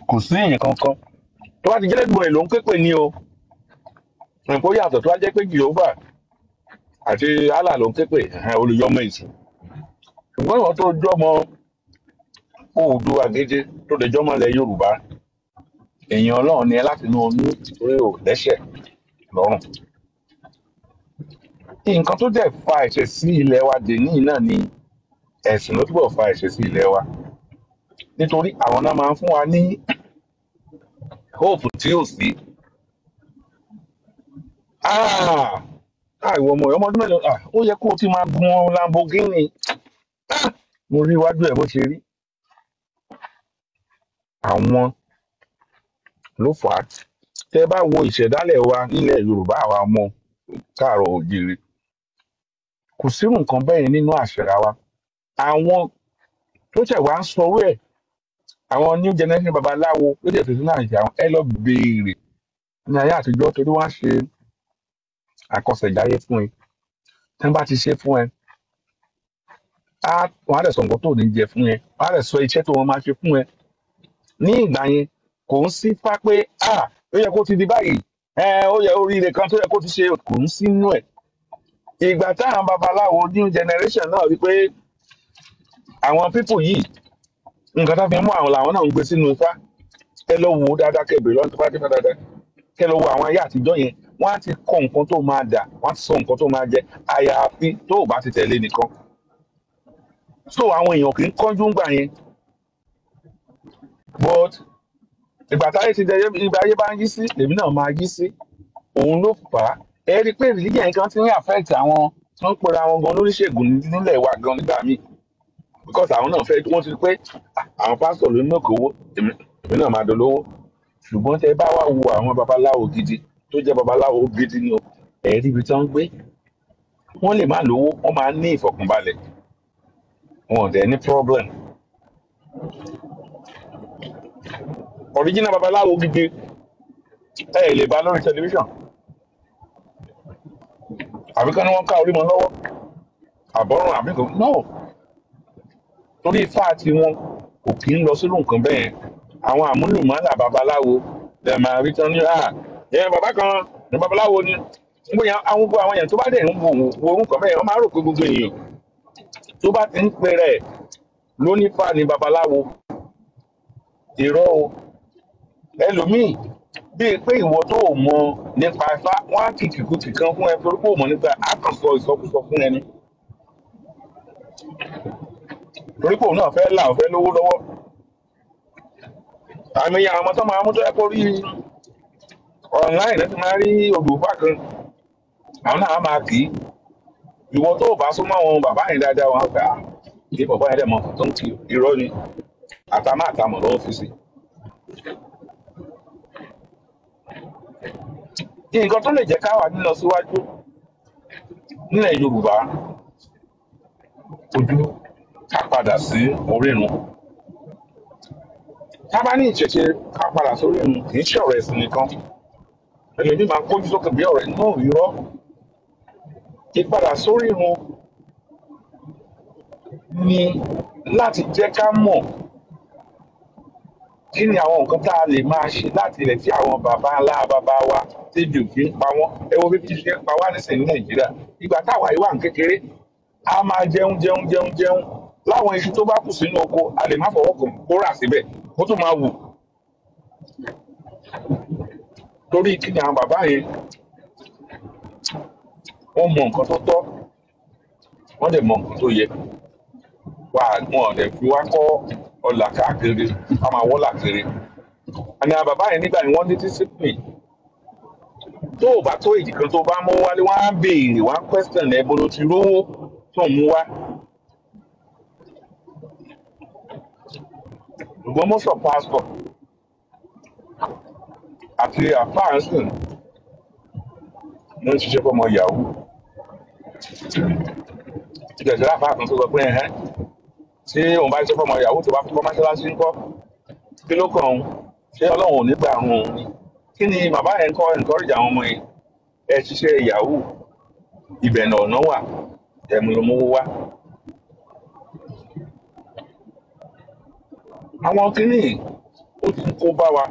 kò sí èèyàn kankan tó bá ti jẹ́ Elédùmarè ló ń pépè ní o nǹkan yàtọ̀ tó wá jẹ́ pé Jehovah àti Allah ló ń pépè olùyọmọ èsì ṣùgbọ́n ìwọ tó jọmọ Oòduà gidi tó lè jọmọ ilẹ̀ Yorùbá èèyàn Ọlọ́run ni ẹ láti inú oyún torí ò lẹ́ṣẹ̀ lọ́rùn nǹkan tó dẹ̀ fa ẹ̀ṣẹ̀ sí ilẹ̀ wa dèní náà ni ẹ̀sìn ló túbọ̀ fa ẹ̀ṣẹ̀ sí ilẹ̀ wa nítorí àwọn náà máa ń fún wa ní hope tí ò sí ìwọ ọmọ ọdún mélòó ó yẹ kó o ti máa gun Lamborghini mo rí iwájú ẹ̀ bó ṣe rí àwọn ló fà á tẹ́ bá wo ìṣẹ̀dálẹ̀ wa nílẹ̀ Yorùbá àwa ọmọ káàárọ̀ oòjíire kò sírù nǹkan bẹ́ẹ̀ nínú àṣà wa àwọn tó ṣẹ̀ wá ń sọ̀rọ̀ ẹ̀ àwọn new generation babaláwo ló dẹ̀ tuntun náà jà ẹ lọ béèrè ní ayé àtijọ́ torí wọ́n á ṣe àkọsẹ̀jáyé fún ẹ tí wọ́n bá ti ṣe fún ẹ wọ́n á dẹ̀ sọ nǹkan tó ní jẹ fún ẹ wọ́n á dẹ̀ sọ iṣẹ́ tó wọ́n máa ṣe fún ẹ ní ìgbà yẹn kò ń sí fá pé ó yẹ kó ti di báyìí ó yẹ oríire kan tó yẹ kó ti ṣe kò ń sínú ẹ̀ ìgbà táwọn babaláwo new generation náà rí pé àwọn pípù yìí nǹkan tó fi mú àwọn làwọn náà ń gbé sínú ifá ẹ lọ wò ó dáadáa kẹbìrì lọ́nà tó bá dé dáadáa kẹ lọ wo àwọn ayé àtijọ́ yẹn wọ́n á ti kọ nǹkan tó máa dà wọ́n á ti sọ nǹkan tó máa jẹ àyàfi tó ò bá ti tẹ̀lé nìkan so àwọn èèyàn kì í kánjú ń gbà yẹn but ìgbà táyé ti dẹyẹ ìgbà ayé bá ń yí sí lèmi náà máa yí sí òun ló fà á ẹ rí i pé religion yẹn kan ti ń affect àwọn tó ń pera wọn gan lóríṣègùn nílẹ̀ wa gan nígbà míì because àwọn náà fẹ́ wọ́n ti rí pé àwọn pásítọ̀ ló ń mọ̀kò owó èmi náà máa dolówó ṣùgbọ́n tẹ bá wá wo àwọn babaláwo gidi tó jẹ́ babaláwo gidi ni ẹ rí ibi tí wọ́n ń gbé wọ́n lè má lówó wọ́n máa ní ìfọ̀kànbalẹ̀ wọn ò dẹ̀ ní problem original babaláwo gidi ẹ lè bá lórí tẹlifíṣàn àbí kan ní wọ́n ká orí mọ́ lọ́wọ́ àbọ̀rùn àbí kan no torí ifá tí wọn kò kí ń lọ sínú nǹkan bẹ́ẹ̀ àwọn àmúlùmọ́là babaláwo lẹ máa rí tán ní ẹ bàbá kan ní babaláwo ni bóyá àwọn gbogbo àwọn èèyàn tó bá dẹ̀ ń wo orúkọ bẹ́ẹ̀ wọ́n máa rò pé gbogbo èèyàn tó bá ti ń pè rẹ̀ lónífà ní babaláwo irọ́ o ẹlòmíì bíi pé ìwọ tó o mọ nípa Ifá wọn á kìkìkùtì kan fún ẹ torí pé o mọ nípa àkànṣọ ìsọkúsọ fún ẹni torí pé òun náà fẹ́ là ó fẹ́ lówó lọ́wọ́ àmì àwọn ọmọ tó máa mú tó ẹ kó rí online láti máa rí Odùfà kan àwọn náà máa kì í ìwọ tó o bá súnmọ́ àwọn bàbá yẹn dáadáa wọn á gbà á kí bàbá yẹn dẹ̀ mọ tó ń kí irọ́ ni àtàmọ́ lọ́wọ́ fi sí. Nǹkan tó lè jẹ́ ká wà nílọ síwájú nílẹ̀ Yorùbá ojú ká padà sí orírun ká bá ní ìṣẹ̀ṣe ká padà sórí irun kì í ṣe ọ̀rọ̀ ẹ̀sìn nìkan ẹlòmíì máa kójú sókè bí ọ̀rẹ́ náà irọ́ ìpadà sórí irun ni láti jẹ́ ká mọ̀ kí ni àwọn nǹkan tá a lè máa ṣe láti ilẹ̀ tí àwọn bàbá ńlá bàbá wa tẹ́jú fi ń pa wọ́n ẹ wo bí ṣe ń pa wá nísìnyí ní Nàìjíríà ìgbà táwa yìí wà ní kékeré a máa jẹun láwọn iṣu tó bá kù sínú oko a lè má fọwọ́ kàn kó rà síbẹ̀ kó tó máa wù torí kí ni àwọn bàbá yẹn wọ́n mọ nǹkan tó tọ́ wọ́n dẹ̀ mọ nǹkan tó yẹ wọn ò dẹ̀ fi wá kọ́ ọ̀là káàkiri a máa wọ́là kiri àní àwọn bàbá yẹn nígbà yẹn wọ́n ní discipline tó o bá tó èdè kan tó bá mú wálé wọ́n á béèrè wọ́n á question ẹ̀ bolo ti rówó tó ń mú wá ṣùgbọ́n mọ́sọ̀ pastor àti àfáànsìn ló ń ṣiṣẹ́ fọmọ yahoo ìjẹ̀sẹ̀ àfáà kan tó sọ pé ẹ̀hẹ́ tí òun bá ṣe fọmọ yahoo tó bá fún mọ́ṣáláṣí ń kọ́ kí ló kàn ń ṣé ọlọ́run ò ní gbà hùn ni kí ni bàbá yẹn kọ́ encourage àwọn ọmọ yẹn ẹ ṣiṣẹ́ yahoo ibẹ̀ náà ọ̀nà wà ẹ̀mú ló mówó wá. àwọn kìíní ó ti kó bá wa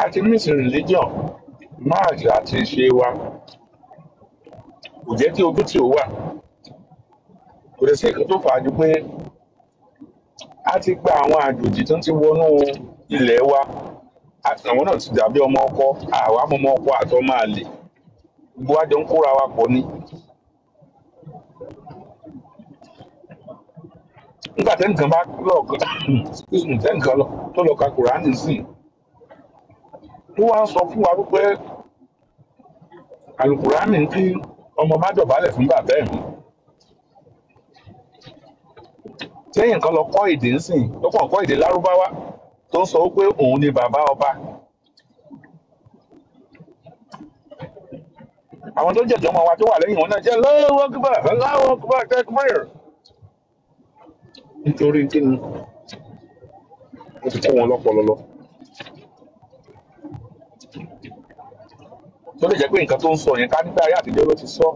àti miss religion máàjì àti ìṣe wa kò jẹ́ kí ojú tí ó wà kò lè sí èkó tó fà á ju pé a ti gba àwọn àjòjì tó ti wọnú ilẹ̀ wa àwọn náà ti dàbí ọmọ ọkọ àwa ọmọ ọkọ àtọ máa lè gbogbo àjọ ń kóra wa pọ̀ ni. nígbà tẹ́nìkan bá tẹ́nìkan tó lọ ka Kùránì sí tó wá ń sọ fún wa wípé àlùkùránì ń kí ọmọ má dọ̀bálẹ̀ fún bàbá ẹ̀ tẹ́yìn kan lọ kọ́ èdè ńsìn tó kàn kọ́ èdè lárúbáwá tó ń sọ wípé òun ni bàbá ọba àwọn tó jẹ̀jọ́ ọmọ wa tó wà lẹ́yìn wọn náà jẹ́ lọ́wọ́ kíbà kẹ́kọ̀ọ́ nítorí kí ni wọ́n ti kó wọn lọ́pọlọlọ tó lè jẹ́ pé nǹkan tó ń sọ yẹn ká nígbà ayé àtijọ́ ló ti sọ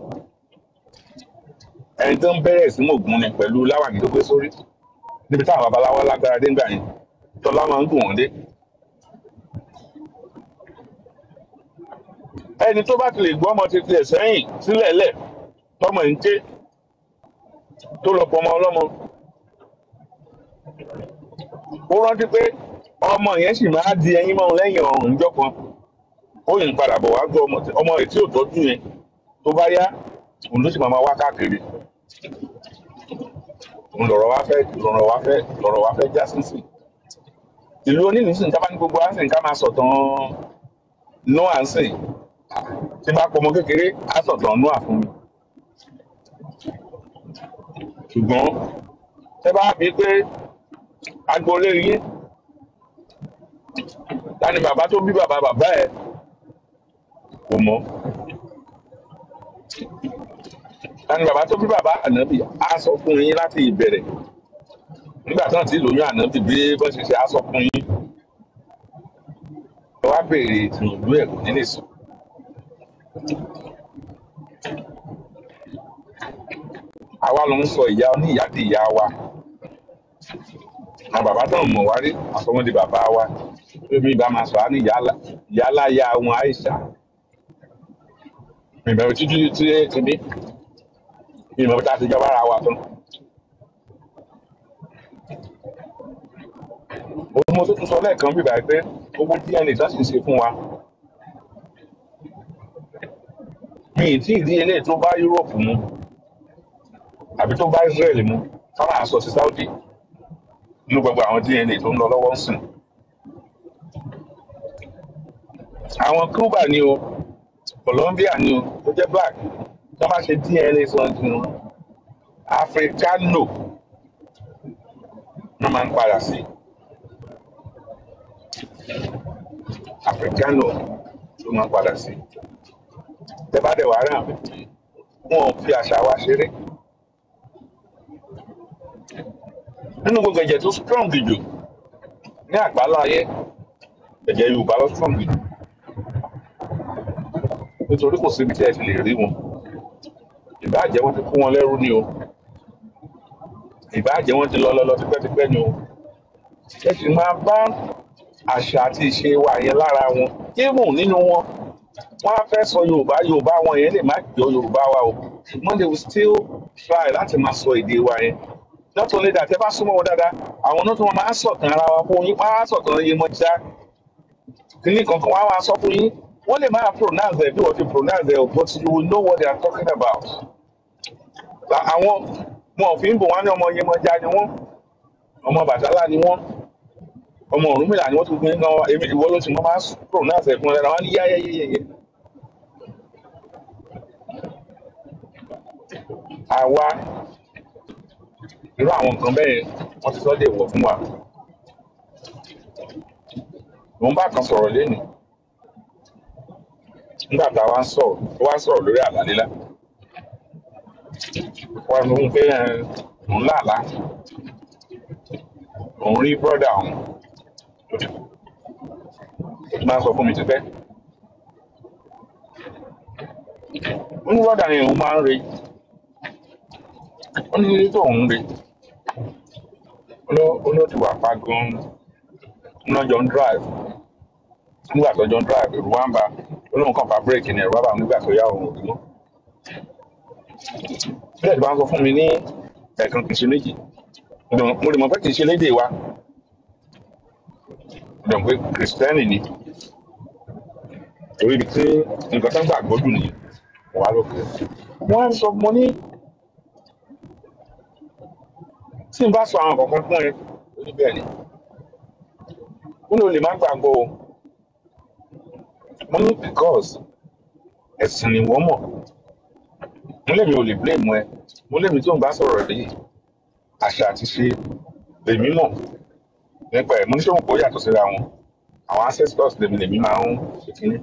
ẹni tó ń bẹ̀rẹ̀ sí mògùn ni pẹ̀lú láwàní tó gbé sórí níbi táwọn babaláwo lágbára dé ńgbà yẹn tọ́lá máa ń gùn wọ́n dé. ẹni tó bá ti lè gbọ́ ọmọ títí ẹ̀ sẹ́yìn sílẹ̀ lẹ̀ tọmọ ń ké tó lọ pọ̀ ọmọ ọlọ́mọ ó rántí pé ọmọ yẹn sì máa di ẹyin mọ́ lẹ́yìn ọ̀rùn ìjọ kan ó yìn padà bọ̀ wá gbọ́ ọmọ rẹ̀ tí ò tọ́jú yẹn tó bá yá òun ló sì máa wá káàkiri òun lọ̀rọ̀ wá fẹ́ já sínsìn ìlú onílùsìn ká bá ní gbogbo àǹsìn ká máa sọ̀tàn Nóà àǹsìn tí bá pọ̀ ọmọ kékeré á sọ̀tàn Nóà fún mi ṣùgbọ́n ẹ bá bí pé agboolé yín ta ni bàbá tó bí bàbá ẹ kò mọ̀ ta ni bàbá tó bí bàbá ànábì á sọ fún yín láti ìbẹ̀rẹ̀ nígbà tí wọ́n ti lóyún ànábì bí bọ́n ṣe á sọ fún yín ẹ wá béèrè ìtìlú ẹ̀ kò ní lè sọ. àwa ló ń sọ ìyá oníyá di ìyá wa àwọn bàbá tó ń mọ̀ wá rí àsọmọdé bàbá wa Bí ìbá máa sọ á ní yálà ya àwọn àìsà. Ìbẹ̀rù títí ti dé. Ìmọ̀ tá a ti jọba ara wa tán. Mo tó tún sọ lẹ́ẹ̀kan bíbá pé owó DNA tó sì ń ṣe fún wa. Mi ì tí ì rí eléyìí tó bá Europe mu àbí tó bá Israel mu káwọn àṣọ sí Saudi nínú gbogbo àwọn DNA tó ń lọ lọ́wọ́ ń sìn. Àwọn Cuba ni o, Colombia ni o, tó jẹ́ black tó máa ṣe DNA sọ́ndún Africano ló máa ń padà sí. Africano ló máa ń padà sí. Tẹ́ bá dẹ̀ wá rà wọn ò fi àṣà wa ṣeré. Nínú gbogbo ẹ̀jẹ̀ tó strong jù ní àgbáláyé ẹ̀jẹ̀ Yorùbá ló strong jù nítorí kò síbi tí ẹ ti lè rí wọn. Ìbáàjẹ́ wọn ti kó wọn lẹ́rú ni o, ìbáàjẹ́ wọn ti lọ tipẹ́tipẹ́ ni o. Ẹ sì máa bá àṣà àti ìṣe wa yẹn lára wọn. Even nínú wọn wọ́n á fẹ́ sọ Yorùbá wọn yẹn lè má jọ Yorùbá wa o, ṣùgbọ́n they will still try láti máa sọ èdè wa yẹn. Not only that, ẹ bá súnmọ́ wọn dáadáa, àwọn náà tó wọn máa sọ̀tàn ara wa fún yín, wọ́n á sọ̀tàn Yemọja kìíní kankan, wọ́n á wá sọ fún yín. Wọ́n lè máa pronounce ẹ̀ bí wọ́n ti pronounce ẹ̀, but you will know what they are talking about. Àwọn wọn ò fi ń bò wọ́n ní ọmọ Yemọja ni wọ́n, ọmọ Bàtálá ni wọ́n, ọmọ Ọ̀rúnmìlà ni wọ́n tún fi ń gan ìwọ ló ti mọ́ máa pronounce ẹ̀ fún ẹ̀ wọ́n ní yáyẹ́yẹ́yẹ́. Àwa irú àwọn nǹkan bẹ́ẹ̀ wọ́n ti sọ dé wọ̀ fún wa. Mo ń bá kan sọ̀rọ̀ lénìí nígbà tá a wá ń sọ̀rọ̀ lórí àlá lílá. Wọ́n sọ fún pé òun láàlá òun rí brọ́dà òun ó ti máa ń sọ fún mi tipẹ́. Ó ní brọ́dà yẹn òun máa ń re, ó ní ilé tó òun re ó ti wà pa gan-an lọ́jọ́ ń drive. Nígbà tó jọ ń drive èrò wá ń ba olóhùn kan fa bírèkì ní ẹ̀rọ bàbá nígbà tó yá òun òdúró. Bẹ́ẹ̀ ni bá ń sọ fún mi ní ẹ̀ẹ̀kan kìí ṣe méjì. Mo lè mọ̀ pé kìí ṣe lédè wa. Mo lè mọ̀ pé kìrìsìtẹ́nì ni. Torí ibi tí nǹkan tó ń gbàgbọ́ jù nìyí wà lókè. Wọ́n á sọ mo ní tí n bá sọ àwọn kọ̀ọ̀kan fún ẹ lórí bẹ́ẹ̀ ni. Mo ní o lè má gbàgbọ́ o. Mo ní because ẹ̀sìn ni wọ́n mọ̀. Mo lèmi ò lè blame ẹ. Mo lèmi tó ń bá sọ̀rọ̀ yìí àṣà àti ṣe lèmi mọ̀ nípa ẹ̀. Mo ní sọ́wọ́n kò yàtọ̀ síra wọn. Àwọn ancestors lèmi máa ń ṣe kínní.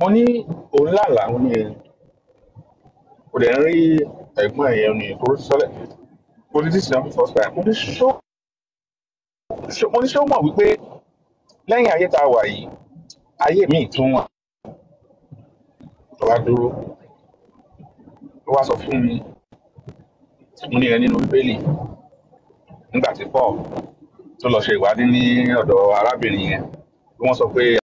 Mo ní òun lálàá ó ní kò dẹ̀ ń rí ẹ̀gbọ́n ẹ̀yẹ ní ìkóró sọ́lẹ̀. Mo ní this is not the first time. Mo ní ṣó mọ̀ wípé lẹ́yìn ayé tá a wà yìí ayé míì tún wà. Tó wá dúró ló wá sọ fún mi, mo ní ẹ nínú Bíbélì nígbà tí Paul tó lọ ṣe ìwádìí ní ọ̀dọ̀ arábìnrin yẹn wọ́n sọ pé